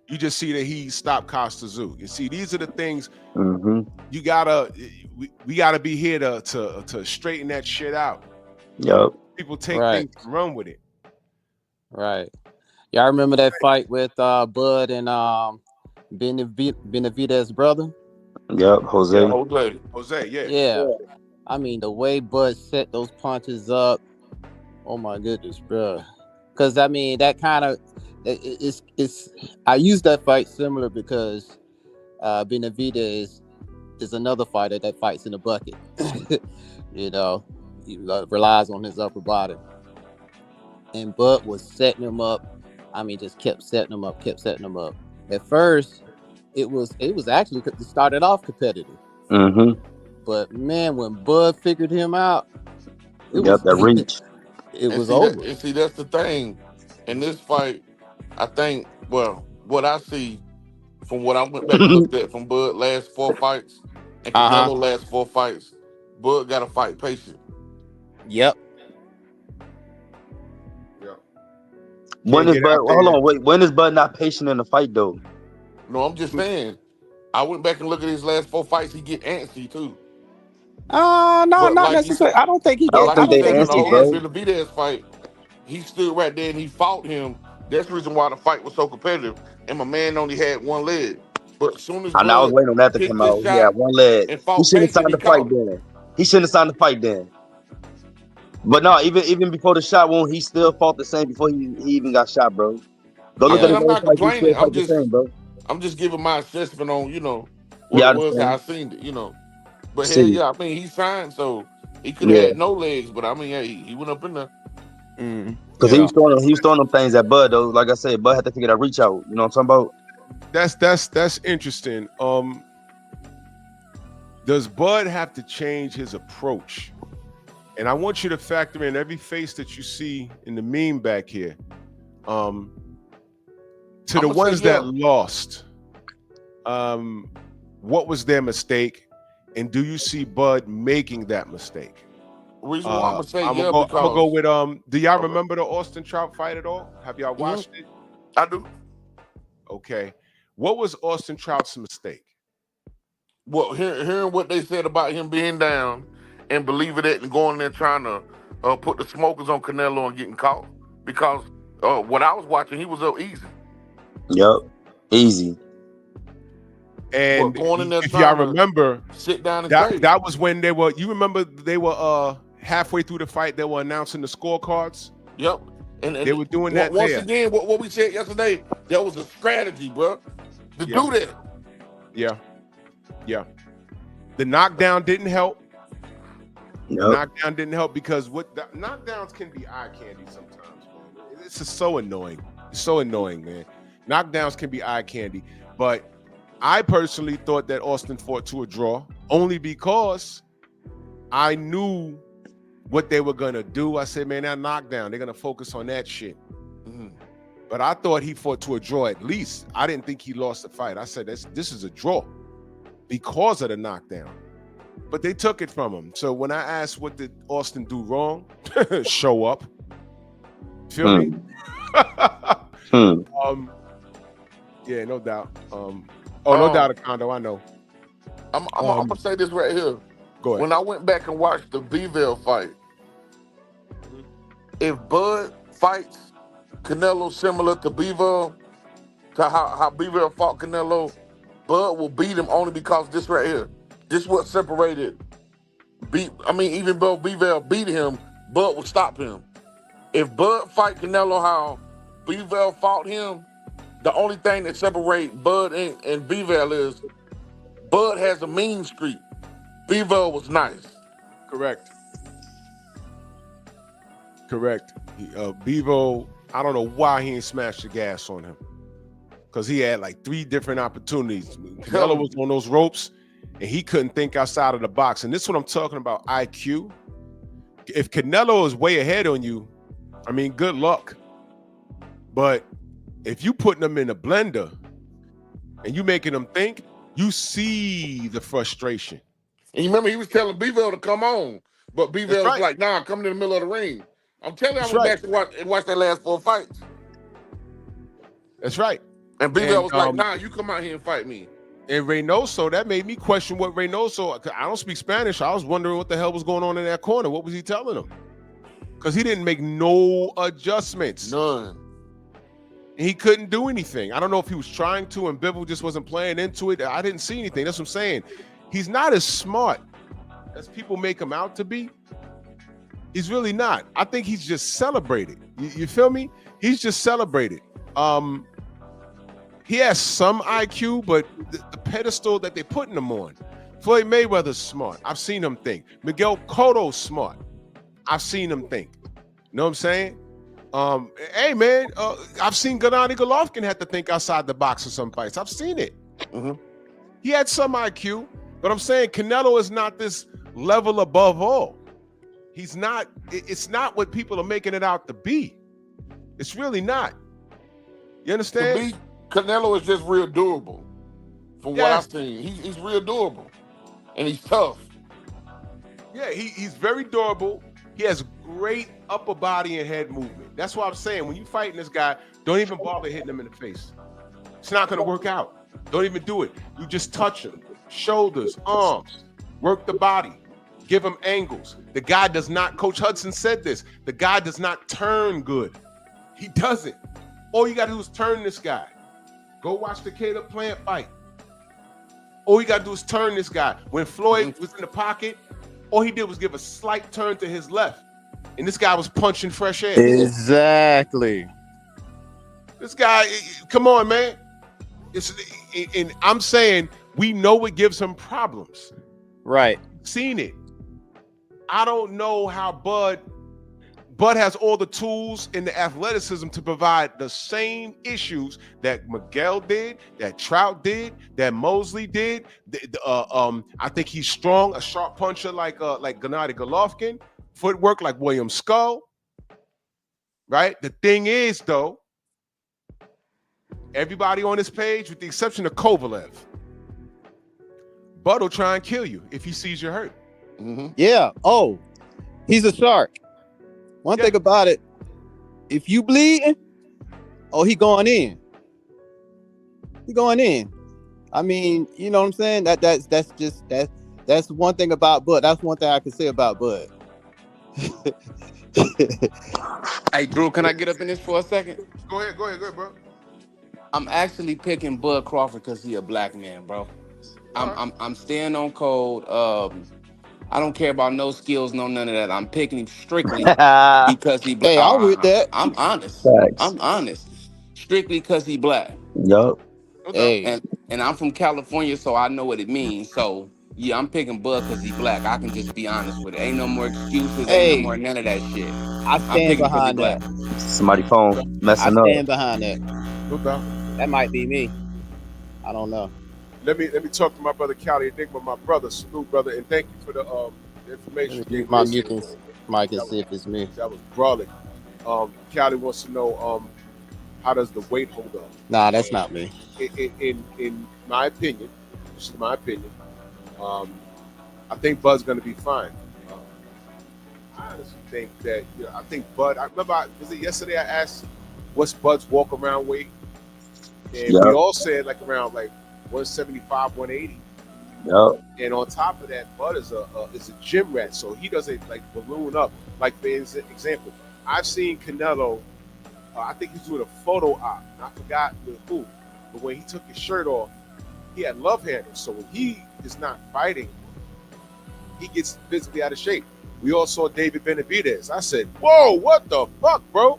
you just see that he stopped Costa Tszyu. You see, these are the things we gotta be here to straighten that shit out. Yep. People take things and run with it. Right. Y'all remember that fight with Bud and Benavidez's brother? Yep, Jose. Yeah, Jose, yeah. Yeah. I mean, the way Bud set those punches up, oh my goodness, bro. Because I mean, that kind of it's. I use that fight similar because Benavidez is another fighter that fights in the bucket. You know, he relies on his upper body, and Bud was setting him up. I mean, just kept setting him up. At first, it was actually it started off competitive. But man, when Bud figured him out, that reach. It was over. And see, that's the thing. In this fight, I think, well, what I see from what I went back and looked at from Bud last 4 fights and Canelo last 4 fights, Bud got to fight patient. Yep. When is Bud? Hold on, wait. When is Bud not patient in the fight though? No, I'm just saying. I went back and looked at his last 4 fights. He get antsy too. No, But not like necessarily. I don't think he I did. don't think they in the antsy, whole bro. Benavidez fight, he stood right there and he fought him. That's the reason why the fight was so competitive. And my man only had one leg. But as soon as I know I was Bud waiting on that to picked come his out. He had shot one leg. and He fought shouldn't have back, then signed he the fight caught him. then. He shouldn't have signed the fight then. But no, even before the shot wound, he still fought the same before he even got shot, bro. Go I look at mean, his Yeah. I'm old not fight. He complaining. still fight the same, bro. I'm just giving my assessment on, what Yeah, I it was, how understand. I seen it, But hell See, yeah, I mean he signed, so he could have yeah, had no legs, but I mean, hey, he went up in there. because Yeah, he was throwing them things at Bud though. Like I said, Bud had to figure that reach out. You know what I'm talking about? that's interesting. Does Bud have to change his approach? And I want you to factor in every face that you see in the meme back here. To the I'ma say ones yeah. that lost, what was their mistake? And do you see Bud making that mistake? Reason why I'm gonna say I'm yeah gonna go because with do y'all okay. remember the Austin Trout fight at all? Have y'all watched it? I do. Okay. What was Austin Trout's mistake? Well, hearing what they said about him being down and believing it and going there trying to put the smokers on Canelo and getting caught because what I was watching, he was up easy. Yep, easy. But And going in there if y'all trying to remember, sit down and trade. that was when they were. You remember they were halfway through the fight. They were announcing the scorecards. Yep. And They were doing that once there. again, what we said yesterday, that was a strategy, bro, to Yeah. do that. Yeah. The knockdown didn't help. Yep. Knockdown didn't help because knockdowns can be eye candy sometimes, man. It's just so annoying. It's so annoying, man. Knockdowns can be eye candy, but I personally thought that Austin fought to a draw only because I knew what they were gonna do. I said, man, that knockdown, they're gonna focus on that shit. Mm-hmm. But I thought he fought to a draw at least. I didn't think he lost the fight. I said, this is a draw because of the knockdown. But they took it from him. So when I asked what did Austin do wrong, show up. Feel me? Yeah, no doubt. No doubt, Condo. I know. I'm gonna say this right here. Go ahead. When I went back and watched the Bivell fight, if Bud fights Canelo similar to Bivell, to how Bivell fought Canelo, Bud will beat him only because this right here. This what separated. Even though Bivell beat him, Bud would stop him. If Bud fight Canelo how Bivell fought him, the only thing that separates Bud and Bivell is Bud has a mean streak. Bivell was nice. Correct. Bevo, I don't know why he ain't smashed the gas on him. Because he had like 3 different opportunities. Canelo was on those ropes and he couldn't think outside of the box. And this is what I'm talking about, IQ. If Canelo is way ahead on you, I mean, good luck. But if you putting them in a blender and you making them think, you see the frustration. And you remember he was telling Bivell to come on, but Bivell was like, nah, come in the middle of the ring. I'm telling you, I went back and watched that last 4 fights. That's right. And Bivell was like, nah, you come out here and fight me. And Reynoso, that made me question what Reynoso, I don't speak Spanish. I was wondering what the hell was going on in that corner. What was he telling him? Because he didn't make no adjustments. None. And he couldn't do anything. I don't know if he was trying to and Bivell just wasn't playing into it. I didn't see anything. That's what I'm saying. He's not as smart as people make him out to be. He's really not. I think he's just celebrated. You feel me? He's just celebrated. He has some IQ, but the pedestal that they're putting him on. Floyd Mayweather's smart. I've seen him think. Miguel Cotto's smart. I've seen him think. You know what I'm saying? Hey, man, I've seen Gennady Golovkin have to think outside the box in some fights. I've seen it. Mm-hmm. He had some IQ, but I'm saying Canelo is not this level above all. He's not. It's not what people are making it out to be. It's really not. You understand? To me, Canelo is just real durable. From what I've seen, he's real durable, and he's tough. Yeah, he's very durable. He has great upper body and head movement. That's why I'm saying when you fighting this guy, don't even bother hitting him in the face. It's not going to work out. Don't even do it. You just touch him. Shoulders, arms, work the body. Give him angles. The guy does not, Coach Hudson said this, the guy does not turn good. He doesn't. All you got to do is turn this guy. Go watch the Caleb Plant fight. All you got to do is turn this guy. When Floyd was in the pocket, all he did was give a slight turn to his left. And this guy was punching fresh air. Exactly. This guy, come on, man. And I'm saying we know it gives him problems. Right. Seen it. I don't know how Bud has all the tools and the athleticism to provide the same issues that Miguel did, that Trout did, that Mosley did. I think he's strong, a sharp puncher like Gennady Golovkin, footwork like William Skull. Right? The thing is, though, everybody on this page, with the exception of Kovalev, Bud will try and kill you if he sees you hurt. Mm-hmm. Yeah. Oh, he's a shark. One thing about it, if you bleeding, he going in. He going in. I mean, you know what I'm saying? That's one thing about Bud. That's one thing I can say about Bud. Hey, Drew, can I get up in this for a second? Go ahead, bro. I'm actually picking Bud Crawford because he a black man, bro. I'm staying on code. I don't care about no skills, none of that. I'm picking him strictly because he black. Hey, I'm with that. I'm honest. Facts. I'm honest. Strictly because he black. Yup. Hey. And I'm from California, so I know what it means. So yeah, I'm picking Bud because he black. I can just be honest with it. Ain't no more excuses. Ain't no more none of that shit. I stand behind that. Somebody phone messing I up. stand behind that. No doubt. That might be me. I don't know. Let me talk to my brother Cali Enigma, my brother, salute brother, and thank you for the information. My Mike can see if it's me. That was brawling. Cali wants to know how does the weight hold up? Nah, that's not me. In my opinion, this is my opinion. I think Bud's going to be fine. I honestly think that I think Bud. I remember was it yesterday? I asked what's Bud's walk around weight, and we all said like around like 175, 180. Yep. And on top of that, Bud is a gym rat, so he doesn't like balloon up. Like for example, I've seen Canelo. I think he's doing a photo op. I forgot with who, but when he took his shirt off, he had love handles. So when he is not fighting, he gets physically out of shape. We all saw David Benavidez. I said, "Whoa, what the fuck, bro?"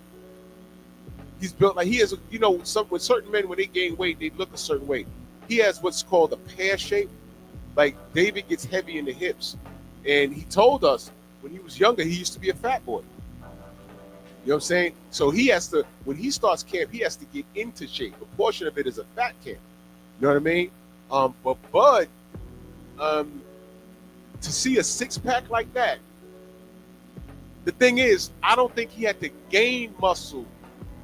He's built like he has. With certain men, when they gain weight, they look a certain way. He has what's called a pear shape. Like David gets heavy in the hips, and he told us when he was younger, he used to be a fat boy. You know what I'm saying? So he has to, when he starts camp, he has to get into shape. A portion of it is a fat camp. You know what I mean? But Bud, to see a six-pack like that, the thing is, I don't think he had to gain muscle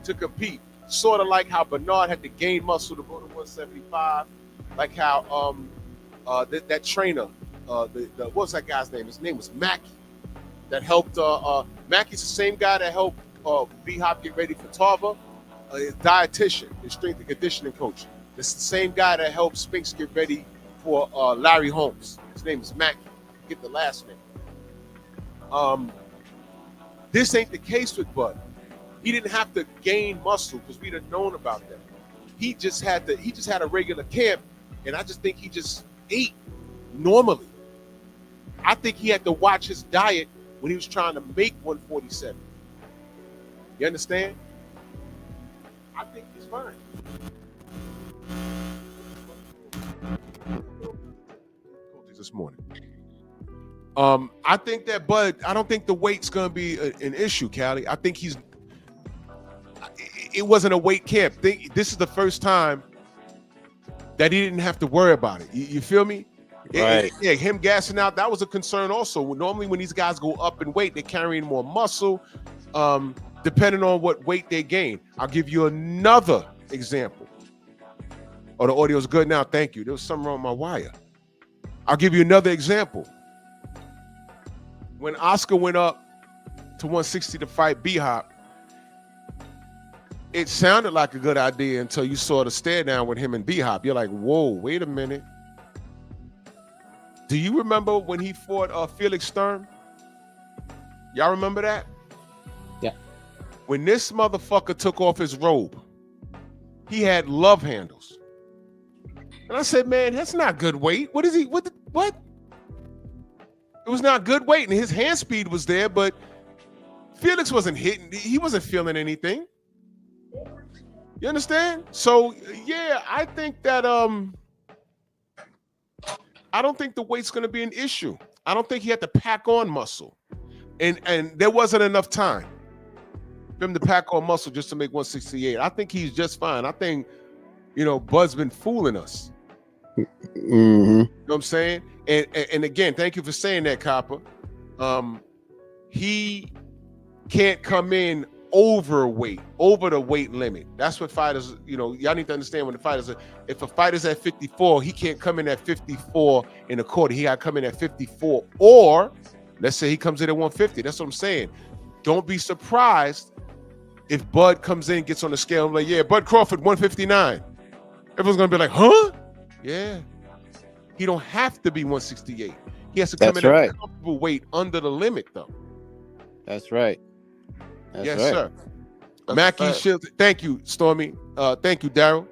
to compete. Sort of like how Bernard had to gain muscle to go to 175. Like how that trainer, what was that guy's name? His name was Mackey. That helped. Mackey's the same guy that helped B-Hop get ready for Tarver. His dietitian, his strength and conditioning coach. It's the same guy that helped Spinks get ready for Larry Holmes. His name is Mackey. Get the last name. This ain't the case with Bud. He didn't have to gain muscle because we'd have known about that. He just had a regular camp, and I just think he just ate normally. I think he had to watch his diet when he was trying to make 147. You understand? I think he's fine. This morning. I think that Bud, I don't think the weight's going to be an issue, Callie. I think it wasn't a weight camp. This is the first time that he didn't have to worry about it. You feel me? Right. Yeah, him gassing out, that was a concern also. Normally when these guys go up in weight, they're carrying more muscle, depending on what weight they gain. I'll give you another example. Oh, the audio's good now. Thank you. There was something wrong with my wire. I'll give you another example. When Oscar went up to 160 to fight B-Hop, it sounded like a good idea until you saw the stare down with him and B-Hop. You're like, whoa, wait a minute. Do you remember when he fought Felix Sturm? Y'all remember that? Yeah. When this motherfucker took off his robe, he had love handles. And I said, man, that's not good weight. What is he? What? It was not good weight, and his hand speed was there, but Felix wasn't hitting. He wasn't feeling anything. You understand? So yeah, I think that I don't think the weight's going to be an issue. I don't think he had to pack on muscle, and there wasn't enough time for him to pack on muscle just to make 168. I think he's just fine. I think Bud's been fooling us. Mm-hmm. You know what I'm saying? And again, thank you for saying that, Copper. He can't come in over the weight limit. That's what fighters, y'all need to understand when the fighters if a fighter's at 54, he can't come in at 54 and a quarter. He got to come in at 54, or let's say he comes in at 150. That's what I'm saying. Don't be surprised if Bud comes in, gets on the scale, and like, yeah, Bud Crawford 159. Everyone's gonna be like, huh? Yeah. He don't have to be 168. He has to come in at a comfortable weight under the limit, though. That's right. Yes, sir. Mackie Shields. Thank you, Stormy. Thank you, Daryl.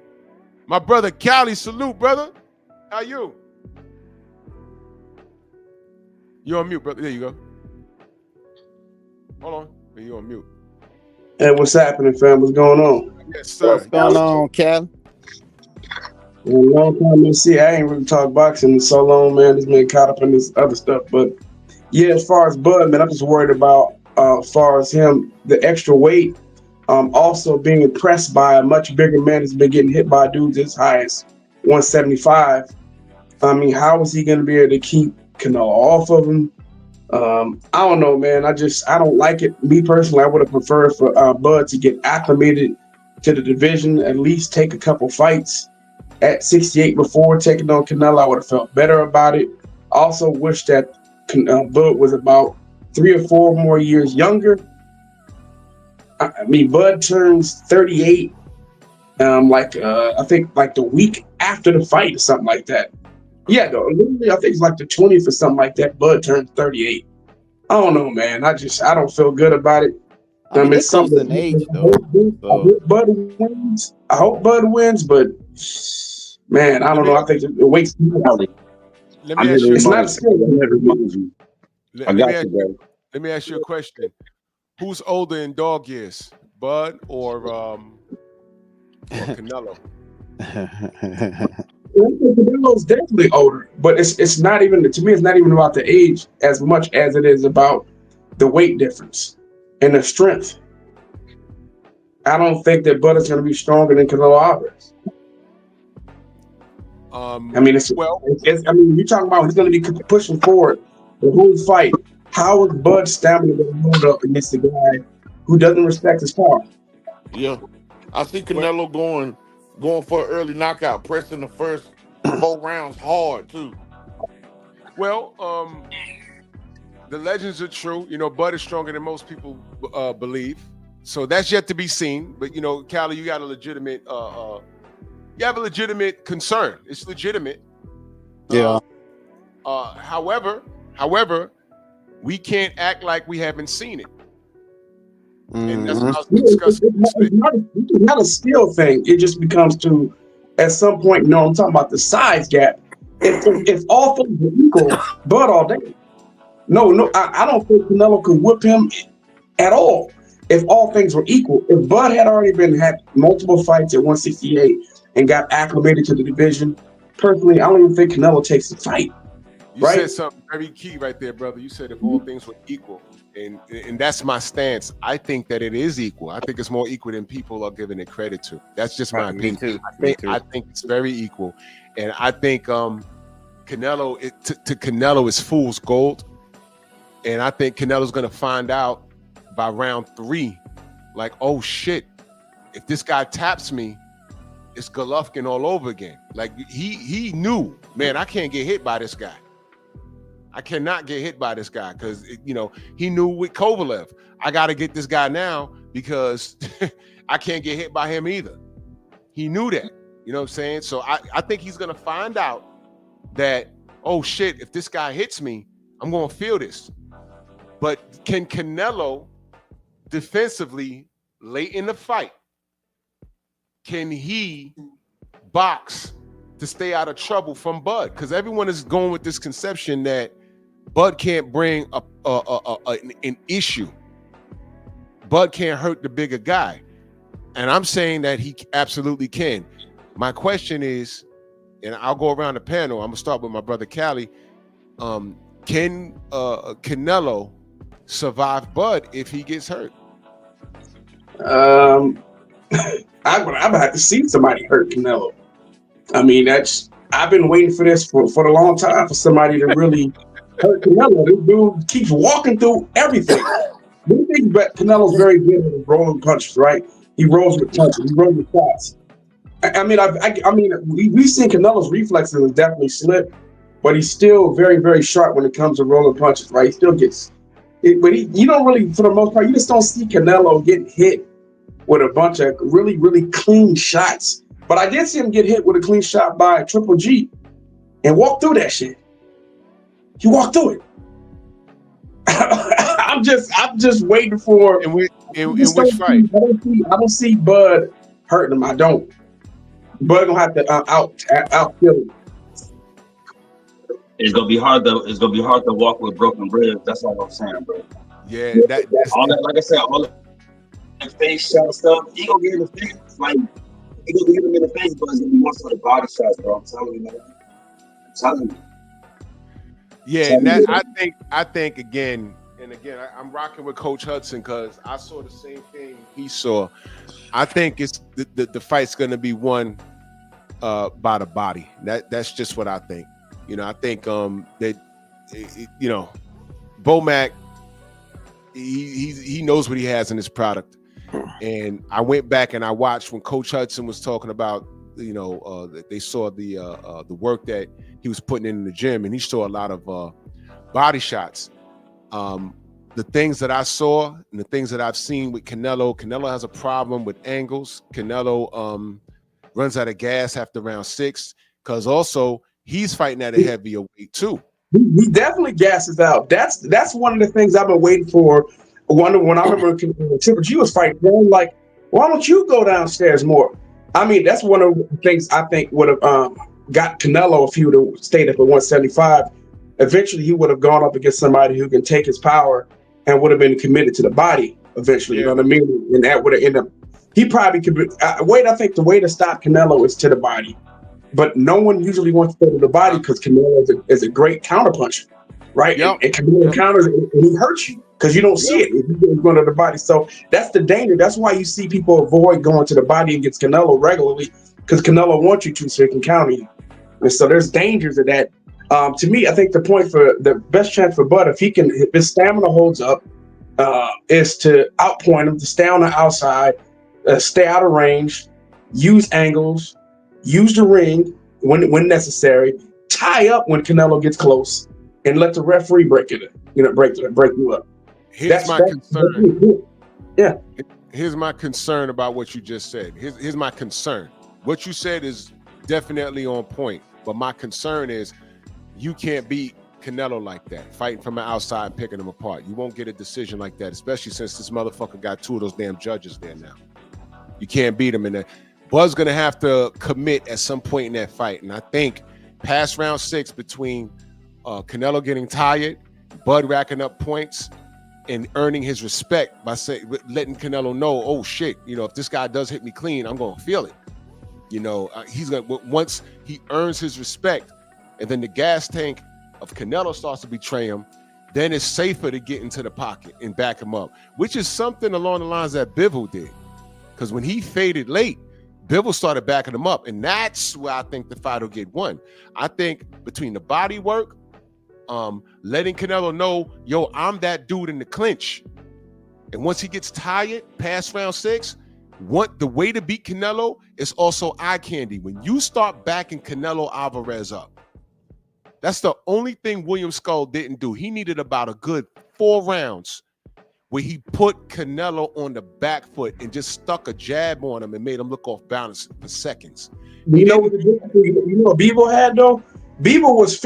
My brother Cali, salute, brother. How you? You're on mute, brother. There you go. Hold on. You're on mute. Hey, what's happening, fam? What's going on? Yes, sir. What's going on, Cal? A long time no see. I ain't really talked boxing in so long, man. Just been caught up in this other stuff. But yeah, as far as Bud, man, I'm just worried about as far as him, the extra weight. Also being impressed by a much bigger man that's been getting hit by dudes as high as 175. I mean, how is he going to be able to keep Canelo off of him? I don't know, man. I don't like it. Me personally, I would have preferred for Bud to get acclimated to the division, at least take a couple fights at 68 before taking on Canelo. I would have felt better about it. Also wish that Bud was about 3 or 4 more years younger. I mean, Bud turns 38, I think like the week after the fight or something like that. Yeah, though, literally, I think it's like the 20th or something like that. Bud turned 38. I don't know, man. I don't feel good about it. I mean, it's close in age, though. I hope Bud wins. I hope Bud wins, but man, I don't know. I think the weight's Let me ask you. It's not a skill. Let me ask you a question. Who's older in dog years, Bud or Canelo? Canelo's definitely older, but it's not even, to me, it's not even about the age as much as it is about the weight difference and the strength. I don't think that Bud is going to be stronger than Canelo Alvarez. I mean, you're talking about he's going to be pushing forward the whole fight. How is Bud's stamina going to hold up against the guy who doesn't respect his power? Yeah, I see Canelo going for an early knockout, pressing the first 4 rounds hard too. Well, the legends are true. Bud is stronger than most people believe. So that's yet to be seen. But Cali, you got a legitimate concern. It's legitimate. Yeah. However, we can't act like we haven't seen it. And that's what I was discussing. It's not a skill thing. It just becomes to, at some point, I'm talking about the size gap. If all things were equal, Bud all day. No, I don't think Canelo could whip him at all. If all things were equal, if Bud had already had multiple fights at 168 and got acclimated to the division, personally, I don't even think Canelo takes the fight. You said something very key right there, brother. You said if all things were equal, and that's my stance. I think that it is equal. I think it's more equal than people are giving it credit to. That's just my opinion. I think it's very equal, and I think Canelo to Canelo is fool's gold, and I think Canelo's going to find out by round 3, like, oh shit, if this guy taps me, it's Golovkin all over again. Like he knew, man, I can't get hit by this guy. I cannot get hit by this guy because, he knew with Kovalev, I got to get this guy now because I can't get hit by him either. He knew that, you know what I'm saying? So I think he's going to find out that, oh shit, if this guy hits me, I'm gonna feel this. But can Canelo defensively late in the fight, can he box to stay out of trouble from Bud? Because everyone is going with this conception that Bud can't bring an issue. Bud can't hurt the bigger guy. And I'm saying that he absolutely can. My question is, and I'll go around the panel, I'm gonna start with my brother Cali. Can Canelo survive Bud if he gets hurt? I would have to see somebody hurt Canelo. I mean, I've been waiting for this for a long time for somebody to really hurt Canelo. This dude keeps walking through everything. One thing, but Canelo's very good at rolling punches, right? He rolls with punches. He rolls with shots. I mean, we've seen Canelo's reflexes is definitely slip, but he's still very, very sharp when it comes to rolling punches, right? He still gets it, but you don't really, for the most part, you just don't see Canelo getting hit with a bunch of really, really clean shots. But I did see him get hit with a clean shot by Triple G and walk through that shit. He walked through it. I'm just waiting for. In which fight? I don't see Bud hurting him. I don't. Bud gonna have to outkill him. It's gonna be hard though. It's gonna be hard to walk with broken ribs. That's all I'm saying, bro. Yeah, all that, like I said, all that face shot stuff. He gonna get in the face. Like he gonna get him in the face, but it's gonna be more so the body shots, bro. I'm telling you, man. I'm telling you. Yeah, and that I think again, I'm rocking with Coach Hudson because I saw the same thing he saw. I think it's the fight's going to be won by the body. That's just what I think. You know, I think Bomac, he knows what he has in his product. And I went back and I watched when Coach Hudson was talking about, they saw the work that he was putting in the gym, and he saw a lot of body shots. The things that I saw and the things that I've seen with Canelo has a problem with angles. Canelo runs out of gas after round 6 because also he's fighting at a heavier weight too. He definitely gasses out. That's one of the things I've been waiting for. When I remember Triple G was fighting, I'm like, why don't you go downstairs more? I mean, that's one of the things I think would have got Canelo if he would have stayed up at 175. Eventually, he would have gone up against somebody who can take his power and would have been committed to the body eventually. Yeah. You know what I mean? And that would have ended up. He probably could. I think the way to stop Canelo is to the body, but no one usually wants to go to the body because Canelo is a great counterpuncher, right? Yep. And Canelo counters and he hurts you because you don't see it if you're going to the body. So that's the danger. That's why you see people avoid going to the body against Canelo regularly because Canelo wants you to so he can counter you. And so there's dangers of that. To me, I think the point for the best chance for Bud, if his stamina holds up, is to outpoint him, to stay on the outside, stay out of range, use angles, use the ring when necessary, tie up when Canelo gets close, and let the referee break you up. Here's my concern. Yeah. Here's my concern about what you just said. Here's my concern. What you said is definitely on point, but my concern is you can't beat Canelo like that, fighting from the outside, picking him apart. You won't get a decision like that, especially since this motherfucker got 2 of those damn judges there now. You can't beat him in there. Bud's gonna have to commit at some point in that fight, and I think past round 6 between Canelo getting tired, Bud racking up points, and earning his respect by letting Canelo know, oh shit, if this guy does hit me clean, I'm gonna feel it. He's gonna once he earns his respect. And then the gas tank of Canelo starts to betray him, then it's safer to get into the pocket and back him up, which is something along the lines that Bivol did. Because when he faded late, Bivol started backing him up, and that's where I think the fight will get won. I think between the body work, letting Canelo know, yo, I'm that dude in the clinch. And once he gets tired past round 6, the way to beat Canelo is also eye candy. When you start backing Canelo Alvarez up, that's the only thing William Skull didn't do. He needed about a good 4 rounds where he put Canelo on the back foot and just stuck a jab on him and made him look off balance for seconds. You know what Bivol had though? Bivol was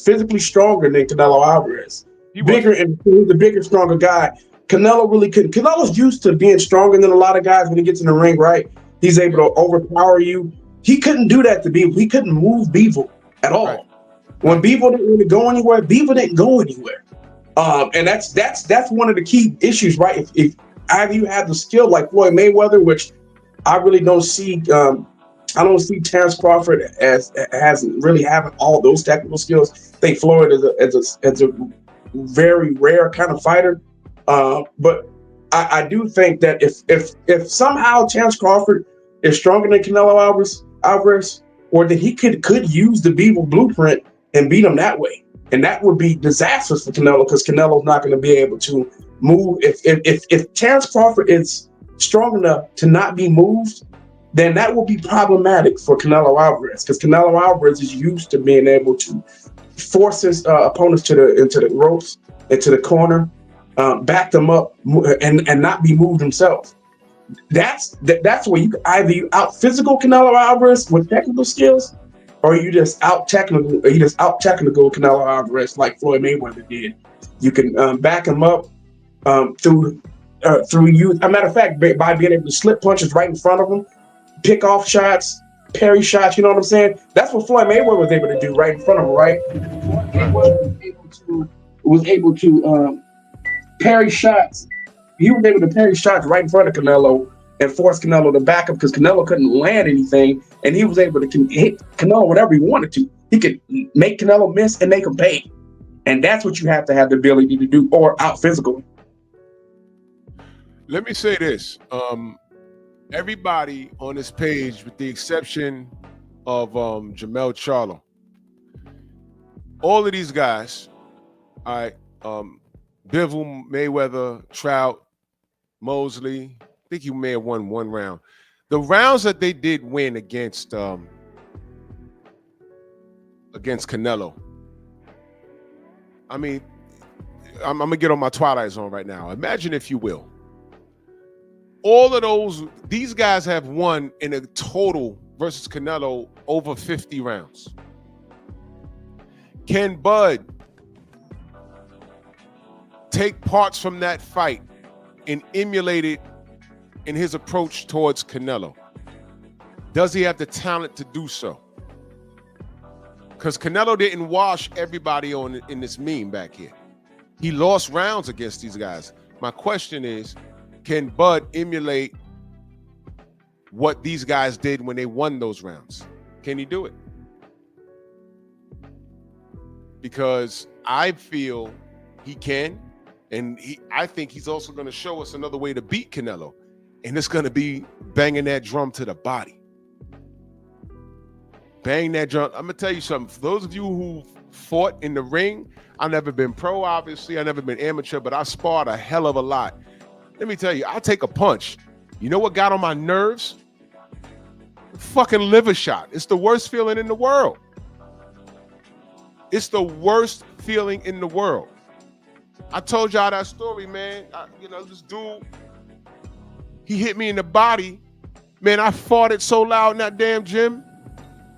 physically stronger than Canelo Alvarez. He Bigger was. and he was the bigger, stronger guy. Canelo really couldn't. Canelo's used to being stronger than a lot of guys when he gets in the ring, right? He's able Yeah. to overpower you. He couldn't do that to Bivol. He couldn't move Bivol at all. Right. When Right. Bivol didn't really go anywhere, Bivol didn't go anywhere. And that's one of the key issues, right? If either you have the skill like Floyd Mayweather, which I really don't see. I don't see Terrence Crawford as really having all those technical skills. I think Floyd is a very rare kind of fighter. But I do think that if somehow Terrence Crawford is stronger than Canelo Alvarez, or that he could use the Bivol blueprint and beat him that way, and that would be disastrous for Canelo because Canelo's not going to be able to move. If Terrence Crawford is strong enough to not be moved, then that will be problematic for Canelo Alvarez because Canelo Alvarez is used to being able to force his opponents into the ropes, into the corner, back them up, and not be moved himself. That's where you out physical Canelo Alvarez with technical skills, or you just out technical Canelo Alvarez like Floyd Mayweather did. You can back him up through you. As a matter of fact, by being able to slip punches right in front of him, pick off shots, parry shots. You know what I'm saying? That's what Floyd Mayweather was able to do right in front of him. Right? Floyd Mayweather was able to parry shots. He was able to parry shots right in front of Canelo and force Canelo to back up because Canelo couldn't land anything, and he was able to hit Canelo whatever he wanted to. He could make Canelo miss and make him pay, and that's what you have to have the ability to do, or out physical. Let me say this. Everybody on this page, with the exception of Jamel Charlo, all of these guys, all right, Bivol, Mayweather, Trout, Mosley, I think you may have won one round. The rounds that they did win against Canelo, I mean, I'm gonna get on my Twilight Zone right now. Imagine, if you will, all of these guys have won in a total versus Canelo over 50 rounds. Can Bud take parts from that fight and emulate it in his approach towards Canelo? Does he have the talent to do so? Because Canelo didn't wash everybody in this meme back here. He lost rounds against these guys. My question is, can Bud emulate what these guys did when they won those rounds? Can he do it? Because I feel he can, and I think he's also going to show us another way to beat Canelo, and it's going to be banging that drum to the body. Bang that drum. I'm going to tell you something. For those of you who fought in the ring, I've never been pro, obviously. I've never been amateur, but I sparred a hell of a lot. Let me tell you, I'll take a punch. You know what got on my nerves? Fucking liver shot. It's the worst feeling in the world. It's the worst feeling in the world. I told y'all that story, man. This dude, he hit me in the body. Man, I farted so loud in that damn gym.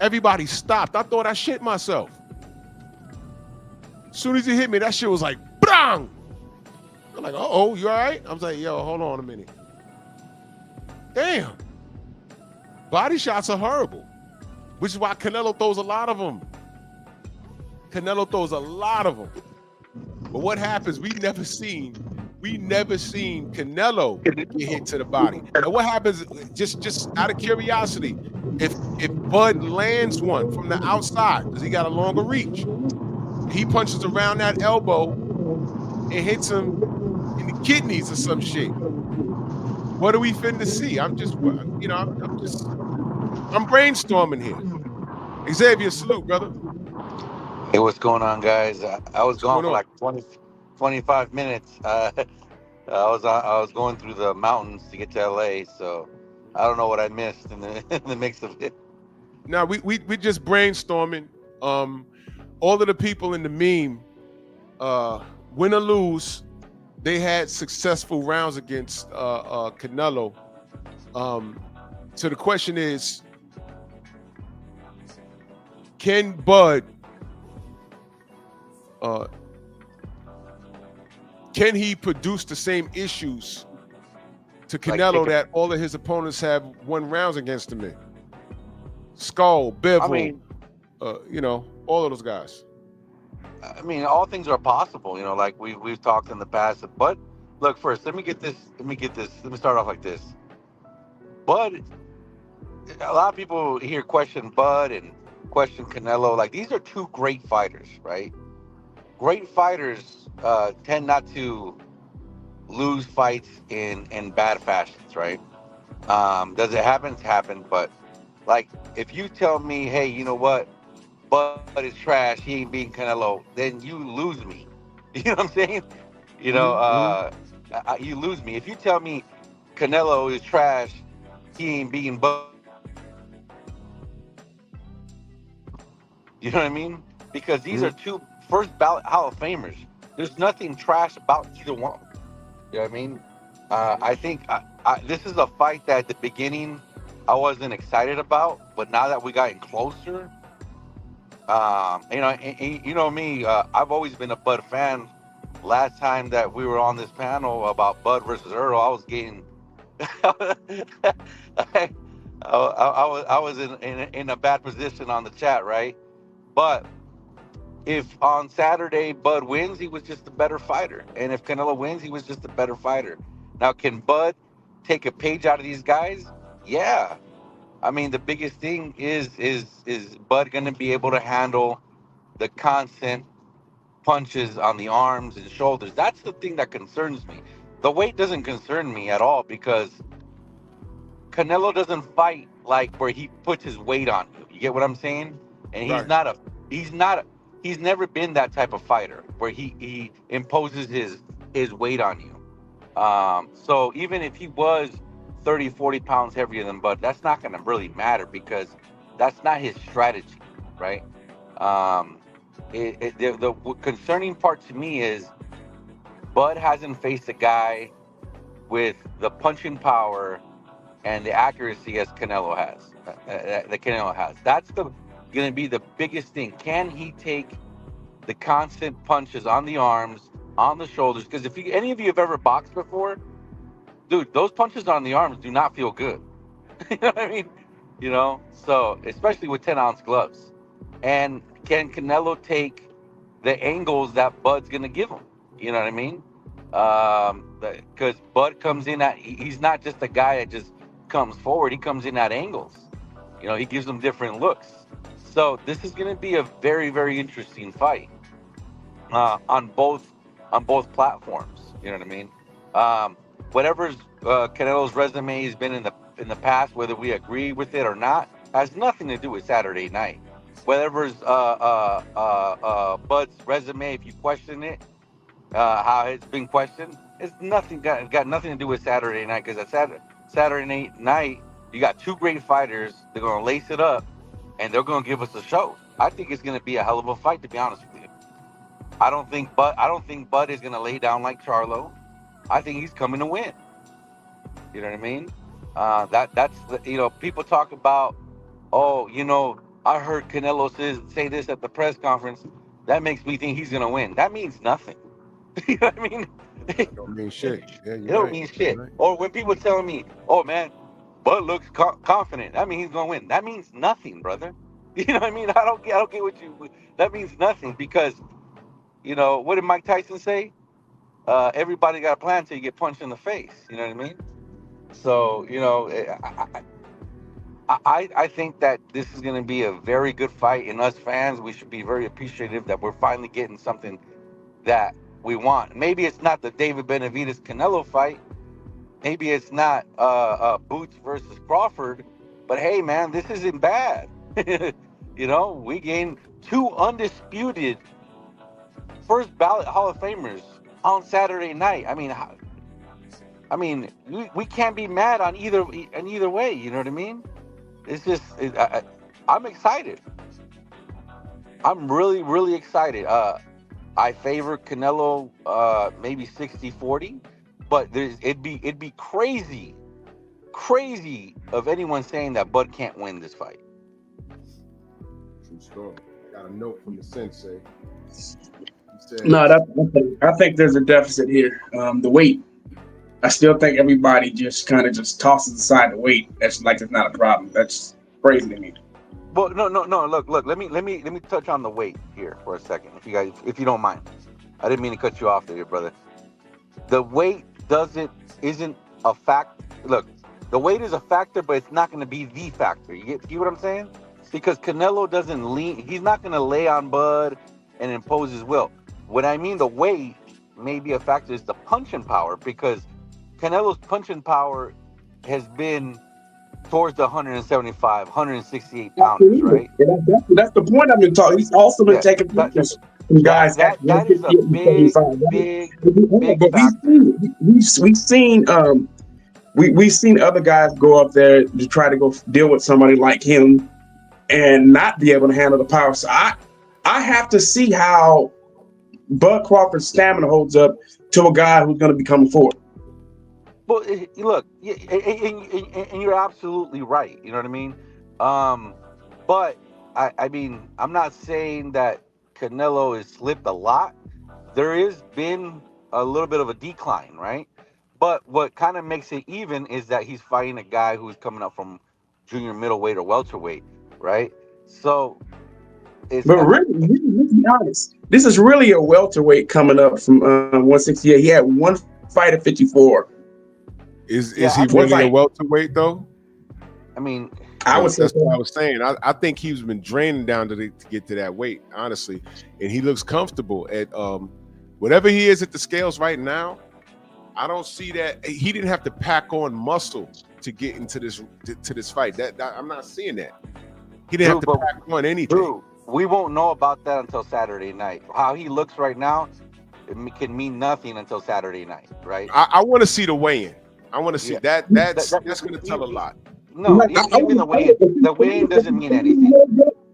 Everybody stopped. I thought I shit myself. As soon as he hit me, that shit was like, bang! I'm like, uh-oh, you all right? I was like, yo, hold on a minute. Damn. Body shots are horrible, which is why Canelo throws a lot of them. But what happens, we never seen Canelo get hit to the body. And what happens, just out of curiosity, if Bud lands one from the outside, because he got a longer reach, he punches around that elbow and hits him in the kidneys or some shit. What are we finna see? I'm brainstorming here. Xavier, salute, brother. Hey, what's going on, guys? I was gone for like 25 minutes. I was going through the mountains to get to LA, so I don't know what I missed in the mix of it. Now we just brainstorming. All of the people in the meme, win or lose, they had successful rounds against Canelo. So the question is, can Bud can he produce the same issues to Like Canelo take a. that all of his opponents have won rounds against him in? Skull, I Bivol, mean, all of those guys. all things are possible. Like we've talked in the past. But look, first, let me get this. Let me get this. Let me start off like this. Bud, a lot of people here question Bud and question Canelo. Like these are two great fighters, right? Great fighters tend not to lose fights in bad fashions, right? Does it happen? It's happened. But like, if you tell me, hey, you know what, Bud is trash, he ain't beating Canelo, then you lose me. You know what I'm saying? Mm-hmm. You lose me. If you tell me Canelo is trash, he ain't beating Bud, you know what I mean? Because these are Mm-hmm. two first ballot Hall of Famers. There's nothing trash about either one. You know what I mean? I think this is a fight that at the beginning I wasn't excited about, but now that we gotten closer, you know me, I've always been a Bud fan. Last time that we were on this panel about Bud versus Earl, I was getting, I was in a bad position on the chat, right? But if on Saturday Bud wins, he was just a better fighter, and if Canelo wins, he was just a better fighter. Now, can Bud take a page out of these guys? Yeah. I mean, the biggest thing is Bud going to be able to handle the constant punches on the arms and shoulders? That's the thing that concerns me. The weight doesn't concern me at all because Canelo doesn't fight like where he puts his weight on you. You get what I'm saying? And Right. he's not he's never been that type of fighter where he imposes his weight on you. So even if he was 30, 40 pounds heavier than Bud, that's not going to really matter because that's not his strategy, right? Um, the concerning part to me is Bud hasn't faced a guy with the punching power and the accuracy as Canelo has. That Canelo has. That's going to be the biggest thing. Can he take the constant punches on the arms, on the shoulders? Because if any of you have ever boxed before, dude, those punches on the arms do not feel good. You know what I mean? So especially with 10-ounce gloves. And can Canelo take the angles that Bud's gonna give him? You know what I mean? Because Bud comes in he's not just a guy that just comes forward. He comes in at angles. He gives them different looks. So this is gonna be a very, very interesting fight on both platforms. You know what I mean? Whatever's Canelo's resume has been in the past, whether we agree with it or not, has nothing to do with Saturday night. Whatever's Bud's resume, if you question it, how it's been questioned, it's nothing got nothing to do with Saturday night because at Saturday night you got two great fighters. They're gonna lace it up and they're gonna give us a show. I think it's gonna be a hell of a fight, to be honest with you. I don't think Bud is gonna lay down like Charlo. I think he's coming to win. You know what I mean? People talk about, oh, I heard Canelo say this at the press conference. That makes me think he's gonna win. That means nothing. You know what I mean? That don't mean shit. Yeah, It you're don't right. mean You're shit. right. Or when people telling me, oh man, Bud looks confident. That means he's gonna win. That means nothing, brother. You know what I mean? I don't get what you. That means nothing because what did Mike Tyson say? Everybody got a plan until you get punched in the face. You know what I mean? So I think that this is going to be a very good fight, and us fans, we should be very appreciative that we're finally getting something that we want. Maybe it's not the David Benavidez Canelo fight. Maybe it's not Boots versus Crawford. But hey, man, this isn't bad. We gained two undisputed first ballot Hall of Famers on Saturday night. We can't be mad on either way. You know what I mean? It's just I'm excited. I'm really, really excited. I favor Canelo maybe 60-40, but it'd be crazy of anyone saying that Bud can't win this fight. story. I got a note from the sensei. He No, says, I think there's a deficit here. The weight. I still think everybody just kind of just tosses aside the weight. That's like it's not a problem. That's crazy to me. Well, no. Look. Let me touch on the weight here for a second, if you don't mind. I didn't mean to cut you off there, brother. The weight isn't a fact. Look, the weight is a factor, but it's not going to be the factor. You get what I'm saying? Because Canelo doesn't lean. He's not going to lay on Bud and impose his will. What I mean, the weight may be a factor is the punching power, because Canelo's punching power has been towards the 175, 168 pounders, Absolutely. right? That's the point I've been talking. He's also been Yeah, taking that pictures from guys at that is a 158 and big, 75. big, Right? big But factor. we've seen other guys go up there to try to go deal with somebody like him and not be able to handle the power. So I have to see how Bud Crawford's stamina holds up to a guy who's going to become a forward. Well, look, and you're absolutely right. You know what I mean? But I mean, I'm not saying that Canelo has slipped a lot. There has been a little bit of a decline, right? But what kind of makes it even is that he's fighting a guy who's coming up from junior middleweight or welterweight, right? So it's But really, let's be honest. This is really a welterweight coming up from 168. He had one fight at 54. Is Yeah, he really a welterweight though? I mean, I would say That's what I so. was saying. I think he's been draining down to get to that weight, honestly, and he looks comfortable at whatever he is at the scales right now. I don't see that he didn't have to pack on muscle to get into this fight. That I'm not seeing that. He didn't have to pack on anything. Drew, we won't know about that until Saturday night. How he looks right now, it can mean nothing until Saturday night, right? I want to see the weigh-in. I want to see that. That's going to tell a lot. No, even the weigh-in doesn't mean anything.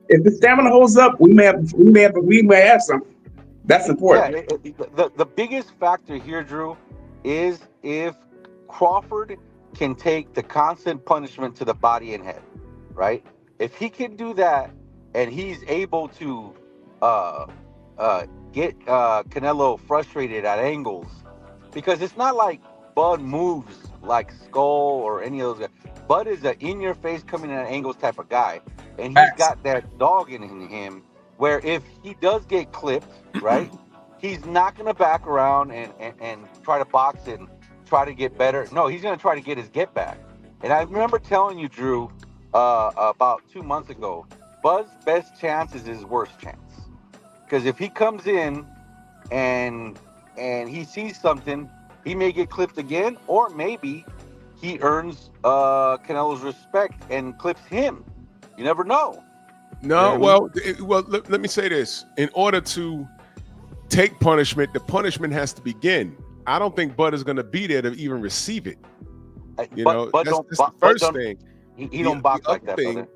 If the stamina holds up, we may have something. That's important. Yeah, the biggest factor here, Drew, is if Crawford can take the constant punishment to the body and head, right? If he can do that, and he's able to get Canelo frustrated at angles, because it's not like Bud moves like Skull or any of those guys. Bud is an in-your-face, coming at angles type of guy, and he's got that dog in him where if he does get clipped, right, he's not going to back around and try to box and try to get better. No, he's going to try to get his get back. And I remember telling you, Drew, about 2 months ago, Bud's best chance is his worst chance. Because if he comes in and he sees something, he may get clipped again, or maybe he earns Canelo's respect and clips him. You never know. No, well, let me say this. In order to take punishment, the punishment has to begin. I don't think Bud is going to be there to even receive it. That's the first thing. He don't box like that, brother.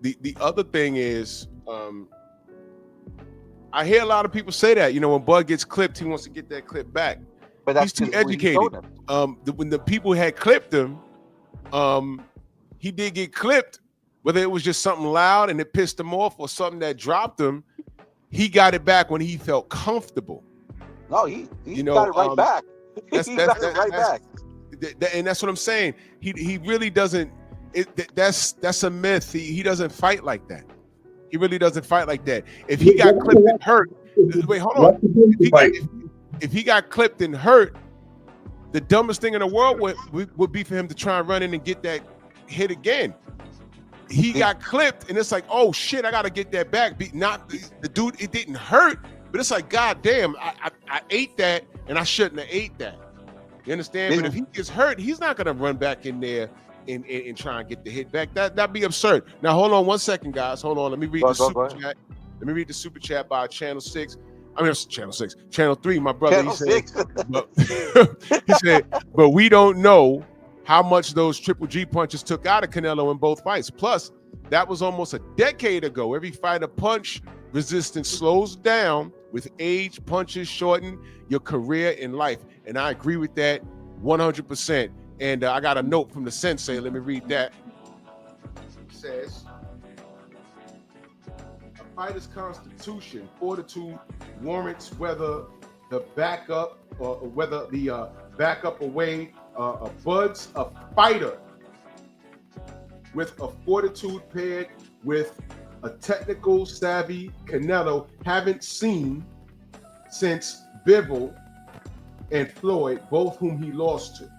The other thing is, I hear a lot of people say that, when Bud gets clipped, he wants to get that clip back. But that's he's too educated. When the people had clipped him, he did get clipped, whether it was just something loud and it pissed him off or something that dropped him. He got it back when he felt comfortable. No, he got it right back. That's back. And that's what I'm saying. He really doesn't. That's a myth. He doesn't fight like that. He really doesn't fight like that. If he got clipped and hurt, wait, hold on. If he got clipped and hurt, the dumbest thing in the world would be for him to try and run in and get that hit again. He got clipped, and it's like, oh shit, I gotta get that back. Not the dude, it didn't hurt, but it's like, god damn, I ate that, and I shouldn't have ate that. You understand? But if he gets hurt, he's not gonna run back in there and try and get the hit back. That'd be absurd. Now hold on 1 second, guys. Hold on. Let me read the super chat. Let me read the super chat by Channel 6. I mean, Channel 6, Channel 3. My brother, he said, but we don't know how much those Triple G punches took out of Canelo in both fights. Plus, that was almost a decade ago. Every fighter punch resistance slows down with age. Punches shorten your career in life. And I agree with that 100%. And I got a note from the sensei. Let me read that. It says, a fighter's constitution, fortitude warrants whether the backup or whether the backup away Bud's a fighter with a fortitude paired with a technical savvy Canelo haven't seen since Bivol and Floyd, both whom he lost to.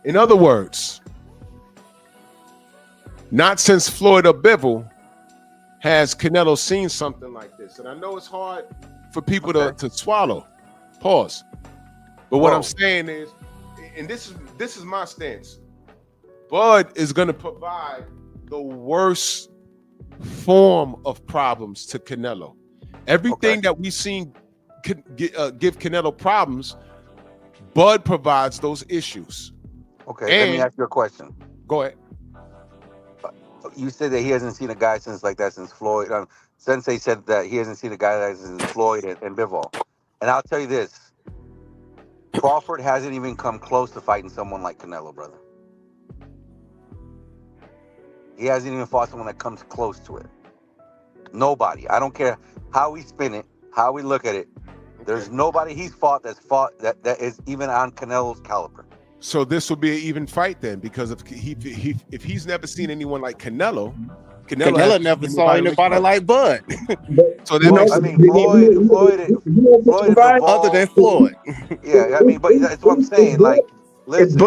In other words, not since Floyd or Bivol has Canelo seen something like this. And I know it's hard for people to swallow. Pause. But what I'm saying is, and this is my stance, Bud is going to provide the worst form of problems to Canelo. Everything that we've seen give Canelo problems, Bud provides those issues. Okay, let me ask you a question. Go ahead. You said that he hasn't seen a guy since Floyd. Sensei said that he hasn't seen a guy since Floyd and Bivol. And I'll tell you this, Crawford hasn't even come close to fighting someone like Canelo, brother. He hasn't even fought someone that comes close to it. Nobody. I don't care how we spin it, how we look at it. There's nobody he's fought that is even on Canelo's caliber. So this will be an even fight then, because if he's never seen anyone like Canelo never saw anybody like Bud. So that I mean, Floyd other than Floyd. Yeah, I mean, but that's what I'm saying. Like, listen,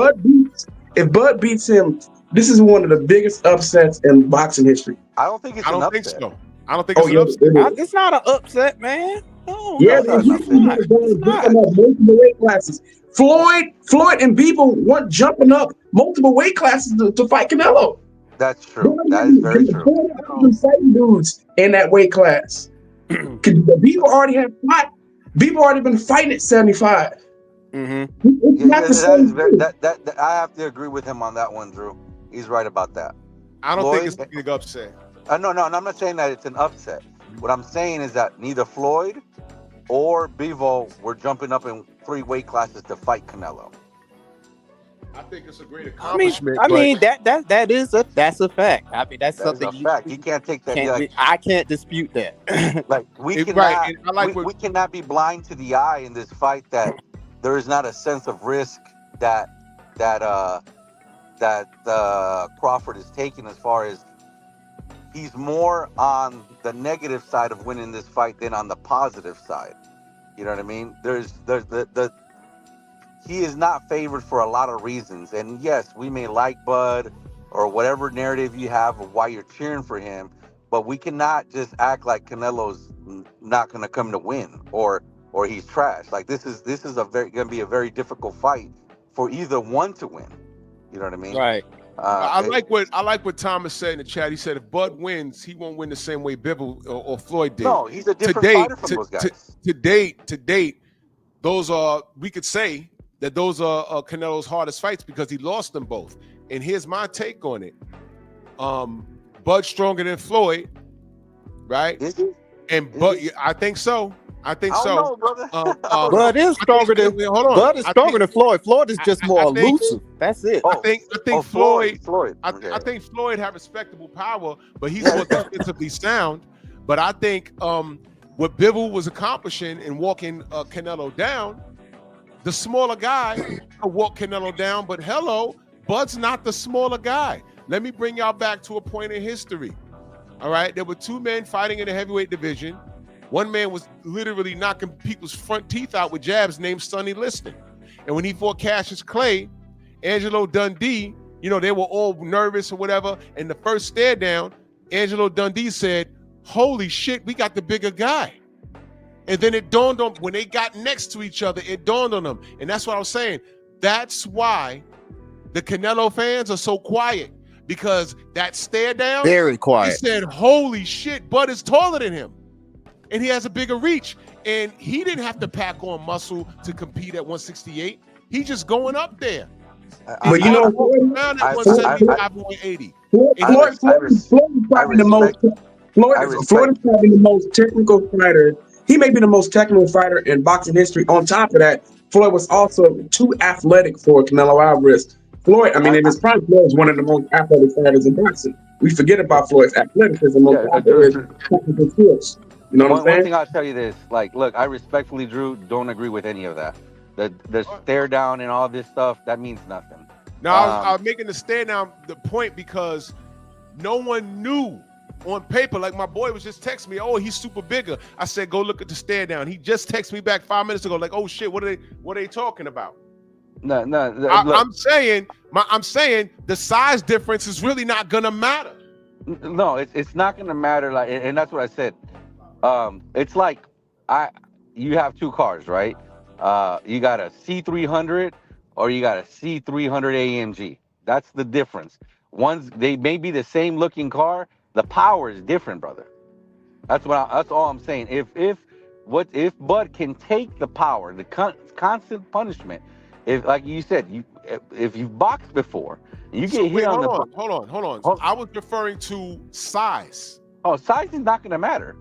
if Bud beats him, this is one of the biggest upsets in boxing history. I don't think it's an upset. Think so. I don't think it's an upset. It's not an upset, man. No, yeah, it's not. Multiple weight classes. Floyd and Bivol weren't jumping up multiple weight classes to fight Canelo. That's true. That is very true. Fighting dudes in that weight class. Bivol already been fighting at 75. Mm-hmm. I have to agree with him on that one, Drew. He's right about that. I don't think it's a big upset. No, I'm not saying that it's an upset. What I'm saying is that neither Floyd or Bivol were jumping up in 3 weight classes to fight Canelo. I think it's a great accomplishment. That's a fact. I mean, that's something a fact. You can't take that. I can't dispute that. Like we cannot be blind to the eye in this fight that there is not a sense of risk that Crawford is taking, as far as he's more on the negative side of winning this fight than on the positive side. You know what I mean? He is not favored for a lot of reasons. And yes, we may like Bud or whatever narrative you have of why you're cheering for him, but we cannot just act like Canelo's not going to come to win or he's trash. Like this is going to be a very difficult fight for either one to win. You know what I mean? Right. I like what Thomas said in the chat. He said if Bud wins, he won't win the same way Bivol or Floyd did. No, he's a different fighter from those guys. To date, those are, we could say that those are Canelo's hardest fights because he lost them both. And here's my take on it. Bud's stronger than Floyd, right? Is he? And Bud, I think so. I think so. Know, brother. Bud is stronger than Bud is stronger than Floyd. Floyd is just more elusive. That's it. I think Floyd. Okay. I think Floyd have respectable power, but he's more defensively sound. But I think what Bivol was accomplishing in walking Canelo down, the smaller guy could walk Canelo down. But Bud's not the smaller guy. Let me bring y'all back to a point in history. All right, there were 2 men fighting in the heavyweight division. One man was literally knocking people's front teeth out with jabs named Sonny Liston. And when he fought Cassius Clay, Angelo Dundee, they were all nervous or whatever. And the first stare down, Angelo Dundee said, "Holy shit, we got the bigger guy." And then it dawned on, when they got next to each other, it dawned on them. And that's what I was saying. That's why the Canelo fans are so quiet, because that stare down, very quiet. He said, "Holy shit, Bud is taller than him. And he has a bigger reach." And he didn't have to pack on muscle to compete at 168. He's just going up there. But you know, around at 175, 180. Floyd is probably the most technical fighter. He may be the most technical fighter in boxing history. On top of that, Floyd was also too athletic for Canelo Alvarez. Floyd, I mean, in his prime, Floyd is one of the most athletic fighters in boxing. We forget about Floyd's athleticism on top of his technical skills. You know what I'm One saying? thing I'll tell you this, like, look, I respectfully, Drew, don't agree with any of that. The stare down and all this stuff, that means nothing. Now, I was making the stare down the point because no one knew on paper. Like my boy was just texting me, oh, he's super bigger. I said, go look at the stare down. He just texted me back 5 minutes ago, like, oh shit, what are they talking about? No, I'm saying the size difference is really not gonna matter. No, it's not gonna matter. Like, and that's what I said. It's like you have two cars, right? You got a C300 or you got a C300 AMG. That's the difference. They may be the same looking car, the power is different, brother. That's all I'm saying. If Bud can take the power, the constant punishment, if like you said, if you've boxed before, you get hit on the. Hold on. I was referring to size. Oh, size is not going to matter.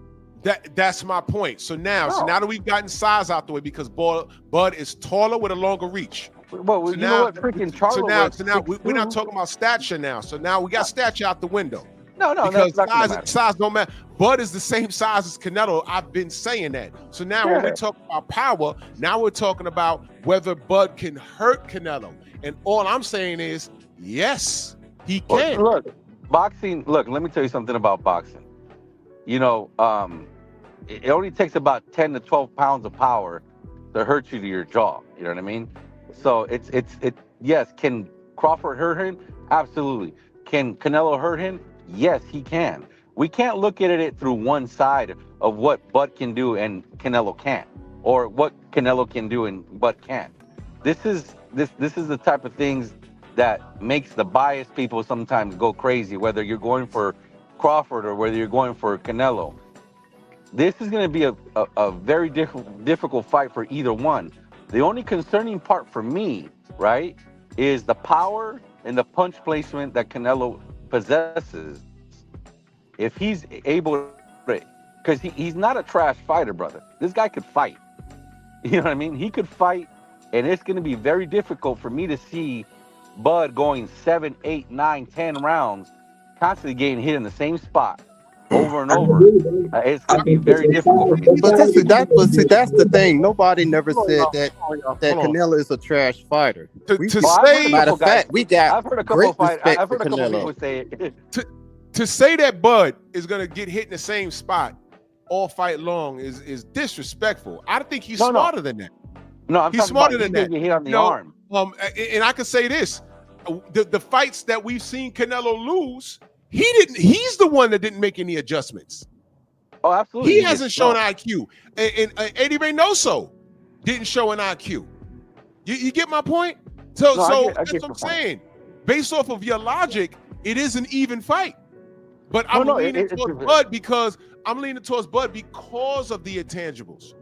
That's my point. So now that we've gotten size out the way, because Bud is taller with a longer reach. Well, so you know what freaking Charlo So now we're not talking about stature now. So now we got stature out the window. No, because that's not size don't matter. Bud is the same size as Canelo. I've been saying that. So now when we talk about power, now we're talking about whether Bud can hurt Canelo. And all I'm saying is, yes, he can. Look, boxing. Look, let me tell you something about boxing. You know, it only takes about 10 to 12 pounds of power to hurt you to your jaw. You know what I mean? So yes. Can Crawford hurt him? Absolutely. Can Canelo hurt him? Yes, he can. We can't look at it through one side of what Bud can do and Canelo can't, or what Canelo can do and Bud can't. This is the type of things that makes the biased people sometimes go crazy, whether you're going for Crawford or whether you're going for Canelo. This is going to be a very difficult fight for either one. The only concerning part for me, right, is the power and the punch placement that Canelo possesses. If he's able to, because he's not a trash fighter, brother. This guy could fight. You know what I mean? He could fight, and it's going to be very difficult for me to see Bud going 7, 8, 9, 10 rounds, constantly getting hit in the same spot over and over. It's going to be very difficult for me. But that's the thing. Nobody never said that Canelo is a trash fighter. Matter of fact, we got I've heard a couple people say it. To say that Bud is going to get hit in the same spot all fight long is disrespectful. I think he's smarter than that. No, he's smarter than that. Get hit on the arm. And I can say this: the fights that we've seen Canelo lose, he's the one that didn't make any adjustments. Oh, absolutely. He hasn't shown IQ, and Eddie Reynoso didn't show an IQ. You get my point? So that's what I'm saying. Based off of your logic, it is an even fight. But I'm leaning towards Bud because of the intangibles.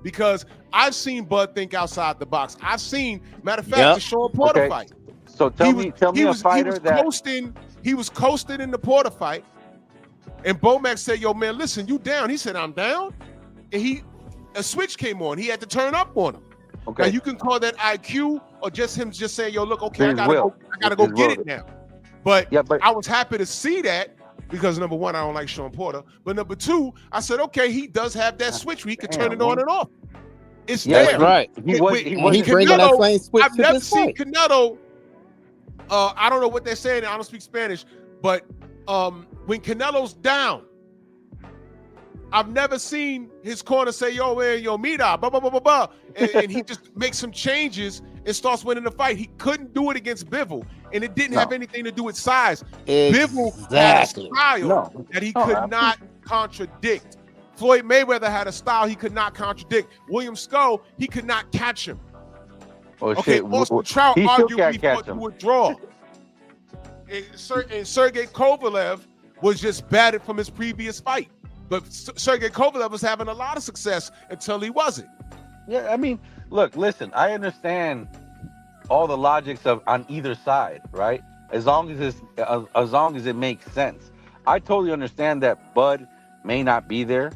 Because I've seen Bud think outside the box. I've seen, matter of fact, the Sean Porter fight. So tell me a fighter he was coasting in the Porter fight, and Bomac said, "Yo, man, listen, you down?" He said, "I'm down," and a switch came on. He had to turn up on him. Okay, now you can call that IQ or just him just saying, "Yo, look, okay, I gotta go get it now." But I was happy to see that because number one, I don't like Sean Porter. But number two, I said, okay, he does have that switch where he can turn it on and off. It's there. That's right. He's bringing that same switch. I've never seen Canelo. I don't know what they're saying. I don't speak Spanish. But when Canelo's down, I've never seen his corner say, yo, man, yo, mira, blah, blah, blah, blah, blah. And he just makes some changes and starts winning the fight. He couldn't do it against Bivol, and it didn't have anything to do with size. Bivol had a style that he could not contradict. Floyd Mayweather had a style he could not contradict. William Skull, he could not catch him. Austin Trout arguably fought to a draw. And Sergey Kovalev was just battered from his previous fight. But Sergey Kovalev was having a lot of success until he wasn't. Yeah, I mean, look, listen, I understand all the logics on either side, right? As long as it makes sense. I totally understand that Bud may not be there.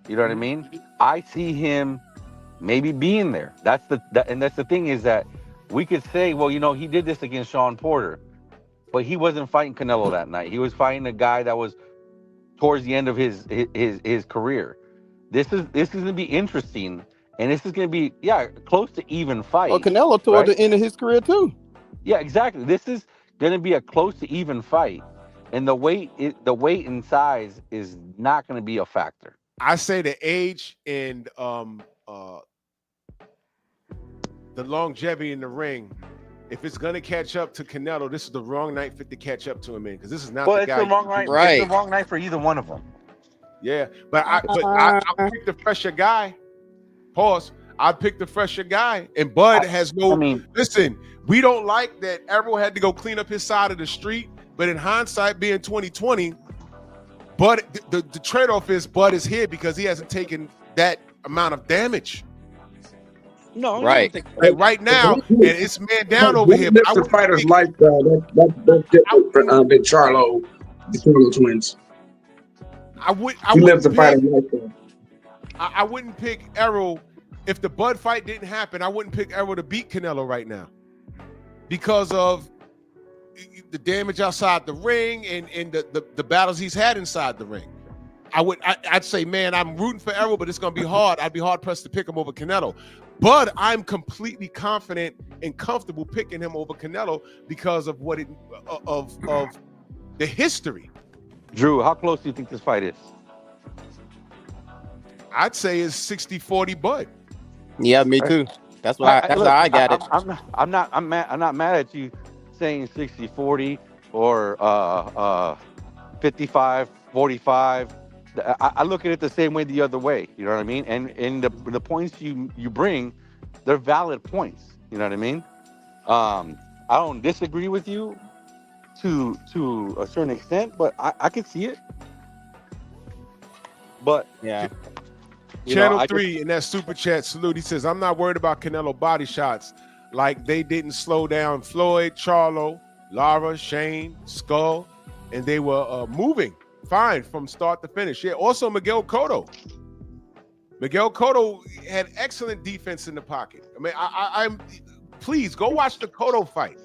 You know what I mean? I see him maybe being there. That's the thing is that we could say, well, he did this against Sean Porter, but he wasn't fighting Canelo that night. He was fighting a guy that was towards the end of his career. This is going to be interesting, and this is going to be close to even fight. Well, Canelo toward the end of his career too. Yeah, exactly. This is going to be a close to even fight, and the weight and size is not going to be a factor. I say the age and the longevity in the ring. If it's gonna catch up to Canelo, this is the wrong night for it to catch up to him in, because this is not the guy. It's the wrong night. Right. It's the wrong night for either one of them. Yeah, but I'll pick the fresher guy. Pause. I'd pick the fresher guy, and Bud has no. Listen, we don't like that Errol had to go clean up his side of the street, but in hindsight, being 2020, Bud, the trade-off is Bud is here because he hasn't taken that amount of damage. No, right. Like right now, and it's man down over here. That's the fighter's lifestyle. That's different than Charlo, the Charlo twins. He lives the fighter's lifestyle. I wouldn't pick Errol if the Bud fight didn't happen. I wouldn't pick Errol to beat Canelo right now because of the damage outside the ring and the battles he's had inside the ring. I'd say, man, I'm rooting for Errol, but it's gonna be hard. I'd be hard pressed to pick him over Canelo. But I'm completely confident and comfortable picking him over Canelo because of of the history. Drew, how close do you think this fight is? I'd say it's 60-40 Bud. Yeah, me too. That's what I got it. I'm not mad at you saying 60-40 or 55-45. I look at it the same way the other way. You know what I mean? And the points you bring, they're valid points. You know what I mean? I don't disagree with you to a certain extent, but I can see it. But yeah. Channel 3 in that super chat salute. He says, I'm not worried about Canelo body shots. Like they didn't slow down Floyd, Charlo, Lara, Shane, Skull, and they were moving fine from start to finish. Yeah, also Miguel Cotto. Miguel Cotto had excellent defense in the pocket. I mean, I'm please go watch the Cotto fight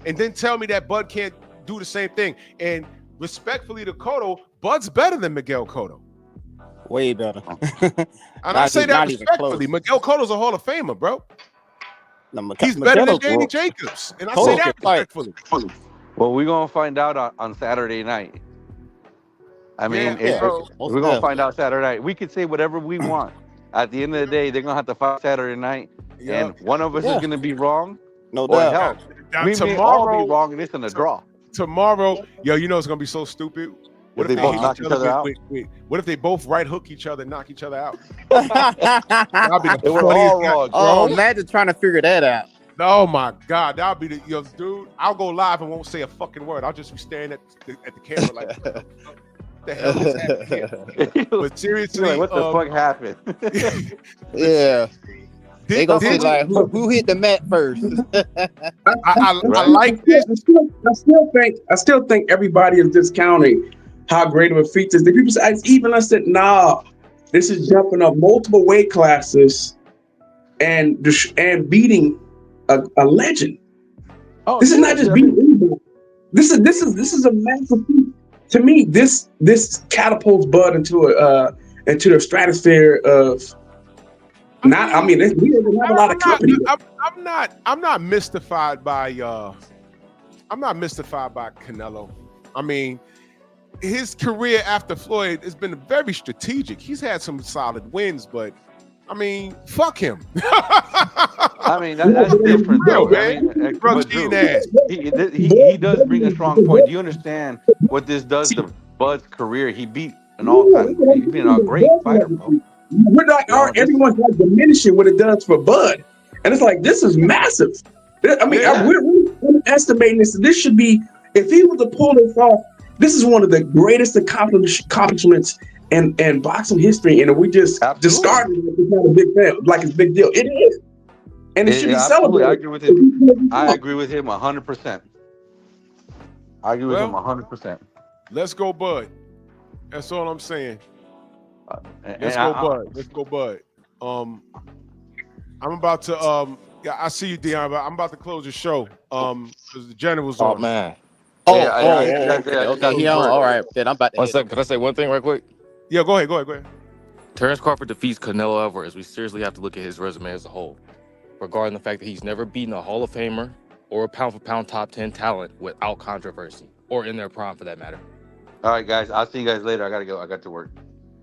and then tell me that Bud can't do the same thing. And respectfully to Cotto, Bud's better than Miguel Cotto. Way better. And I say that respectfully. Miguel Cotto's a Hall of Famer, bro. He's better than Danny Jacobs. And I say that respectfully. Well, we're going to find out on Saturday night. I mean, we're going to find out Saturday night. We could say whatever we want. At the end of the day, they're going to have to fight Saturday night. And one of us is going to be wrong. No doubt. Hell, we may all be wrong and it's in a draw. Tomorrow, you know it's going to be so stupid. What if they both knock each other out? What if they both right hook each other and knock each other out? That'll be the funniest. Oh, imagine trying to figure that out. Oh my God, that'll be dude. I'll go live and won't say a fucking word. I'll just be staring at the camera like, what the hell is happening here? But seriously, what the fuck happened? Yeah. They gonna say like, who hit the mat first? I like this. I still think everybody is discounting how great of a feat this. The people say, I said, nah, this is jumping up multiple weight classes and beating a legend. Oh, this is not just beating anybody. This is a massive feat. To me, this catapults Bud into the stratosphere of. We don't have a lot of company. I'm not mystified by Canelo. I mean, his career after Floyd has been very strategic. He's had some solid wins, but I mean, fuck him. I mean, that's different, though, man. He does bring a strong point. Do you understand what this does to Bud's career? He beat an all-time. He's been a great fighter, bro. We're like, everyone's like diminishing what it does for Bud, and it's like this is massive. I mean, we're underestimating this. This should be, if he was to pull this off, this is one of the greatest accomplishments in boxing history, and we just discarded it. It's not a big deal, like it's a big deal. It is, and it should be celebrated. I agree with him. I agree with him 100%. I agree with him 100%. Let's go, Bud. That's all I'm saying. Let's go, Bud. I'm about to Yeah, I see you, Dion, but I'm about to close the show. Because the general's Oh on. man. Yeah, I hate you guys. Okay, I just okay. gotta He leave on. work. All right, then I'm about to One hit him. second. Can I say one thing right quick? Yeah, go ahead. Terrence Crawford defeats Canelo Alvarez. We seriously have to look at his resume as a whole, regarding the fact that he's never beaten a Hall of Famer or a pound for pound top 10 talent without controversy, or in their prime for that matter. All right, guys. I'll see you guys later. I gotta go. I got to work.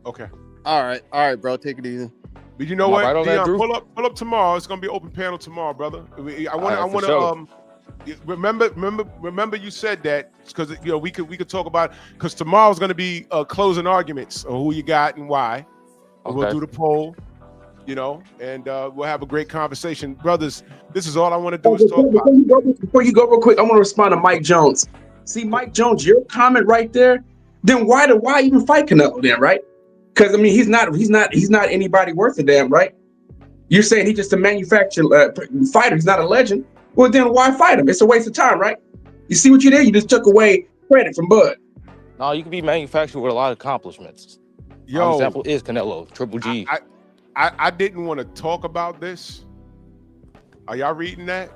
Okay. All right, bro. Take it easy. But you know Am I what, right on that, Dion, Drew? pull up tomorrow. It's gonna be open panel tomorrow, brother. I want sure. to remember you said that because we could talk about because tomorrow's gonna be closing arguments of who you got and why. Okay. We'll do the poll, and we'll have a great conversation, brothers. This is all I want to do is talk about. Before you go real quick, I want to respond to Mike Jones. See, Mike Jones, your comment right there. Then why even fight Canelo then, right? Because I mean, he's not anybody worth a damn, right? You're saying he's just a manufactured fighter. He's not a legend. Well, then why fight him? It's a waste of time, right? You see what you did? You just took away credit from Bud. No, you can be manufactured with a lot of accomplishments. Yo, example is Canelo, Triple G. I didn't want to talk about this. Are y'all reading that?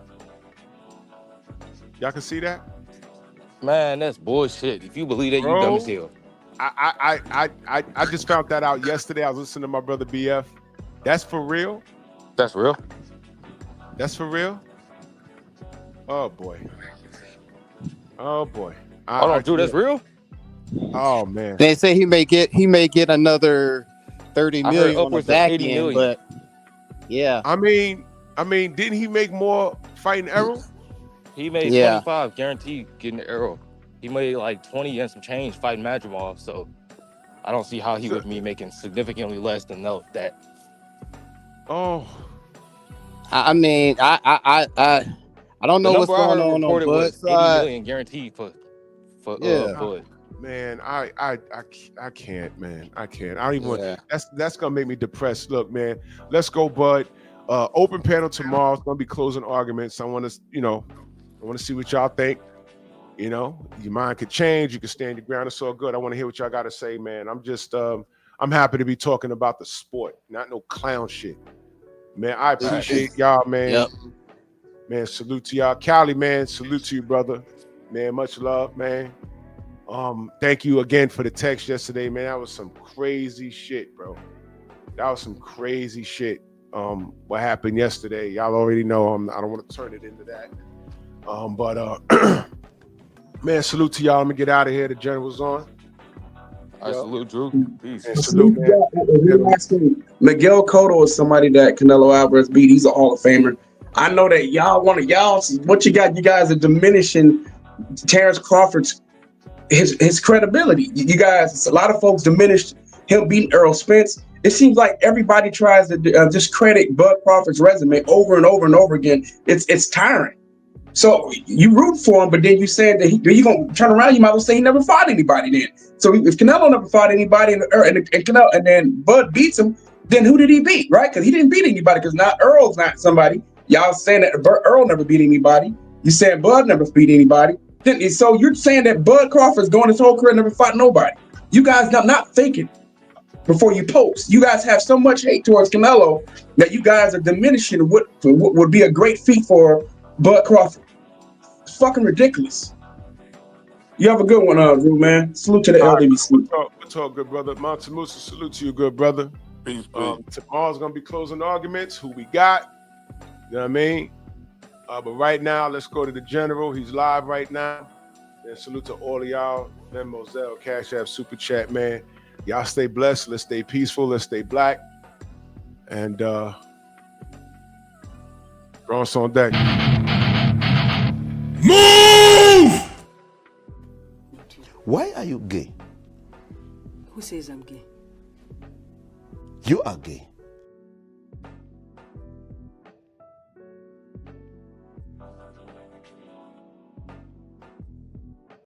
Y'all can see that? Man, that's bullshit. If you believe that, Bro, you dumb as hell. I just found that out yesterday. I was listening to my brother BF. That's for real? That's real. That's for real? Oh boy. Hold on, Drew, that's real? Oh man. They say he may get another 30 million on the back end, million. But yeah. I mean, didn't he make more fighting Errol? He made 25 guaranteed getting the Errol. He made like 20 and some change fighting Madrimov, so I don't see how he would be making significantly less than that. Oh. I mean, I don't know what's going on Bud's side. 80 million guaranteed for Bud. Man, I can't, man. I can't. I don't even want. That's gonna make me depressed. Look, man, let's go, Bud. Open panel tomorrow. It's gonna be closing arguments. I want to see what y'all think. Your mind could change. You can stand your ground. It's all good. I want to hear what y'all got to say, man. I'm just, I'm happy to be talking about the sport, not no clown shit. Man, I appreciate y'all, man. Yep. Man, salute to y'all. Cali, man, salute to you, brother. Man, much love, man. Thank you again for the text yesterday, man. That was some crazy shit, bro. That was some crazy shit. What happened yesterday? Y'all already know. I don't want to turn it into that. But man, salute to y'all. Let me get out of here. The general's on. I salute Drew. Peace. And salute, man. Miguel Cotto is somebody that Canelo Alvarez beat. He's a Hall of Famer. I know that what you guys are diminishing Terrence Crawford's his credibility. You guys, a lot of folks diminished him beating Errol Spence. It seems like everybody tries to discredit Bud Crawford's resume over and over and over again. It's tiring. So you root for him, but then you said that you gonna turn around. You might as well say he never fought anybody. Then, so if Canelo never fought anybody, and then Bud beats him, then who did he beat? Right? Because he didn't beat anybody. Because now Earl's not somebody. Y'all saying that Earl never beat anybody. You saying Bud never beat anybody. So you're saying that Bud Crawford's going his whole career never fought nobody. You guys not thinking before you post. You guys have so much hate towards Canelo that you guys are diminishing what would be a great feat for Bud Crawford. It's fucking ridiculous. You have a good one, Drew, man. Salute to the LWC. We'll talk, good brother. Monte Musa, salute to you, good brother. Peace. Tomorrow's gonna be closing arguments. Who we got? You know what I mean? But right now, let's go to the general. He's live right now. And salute to all of y'all. Man, Moselle, Cash App, Super Chat, man. Y'all stay blessed. Let's stay peaceful. Let's stay black. And Bronx on deck. Move! Why are you gay? Who says I'm gay? You are gay.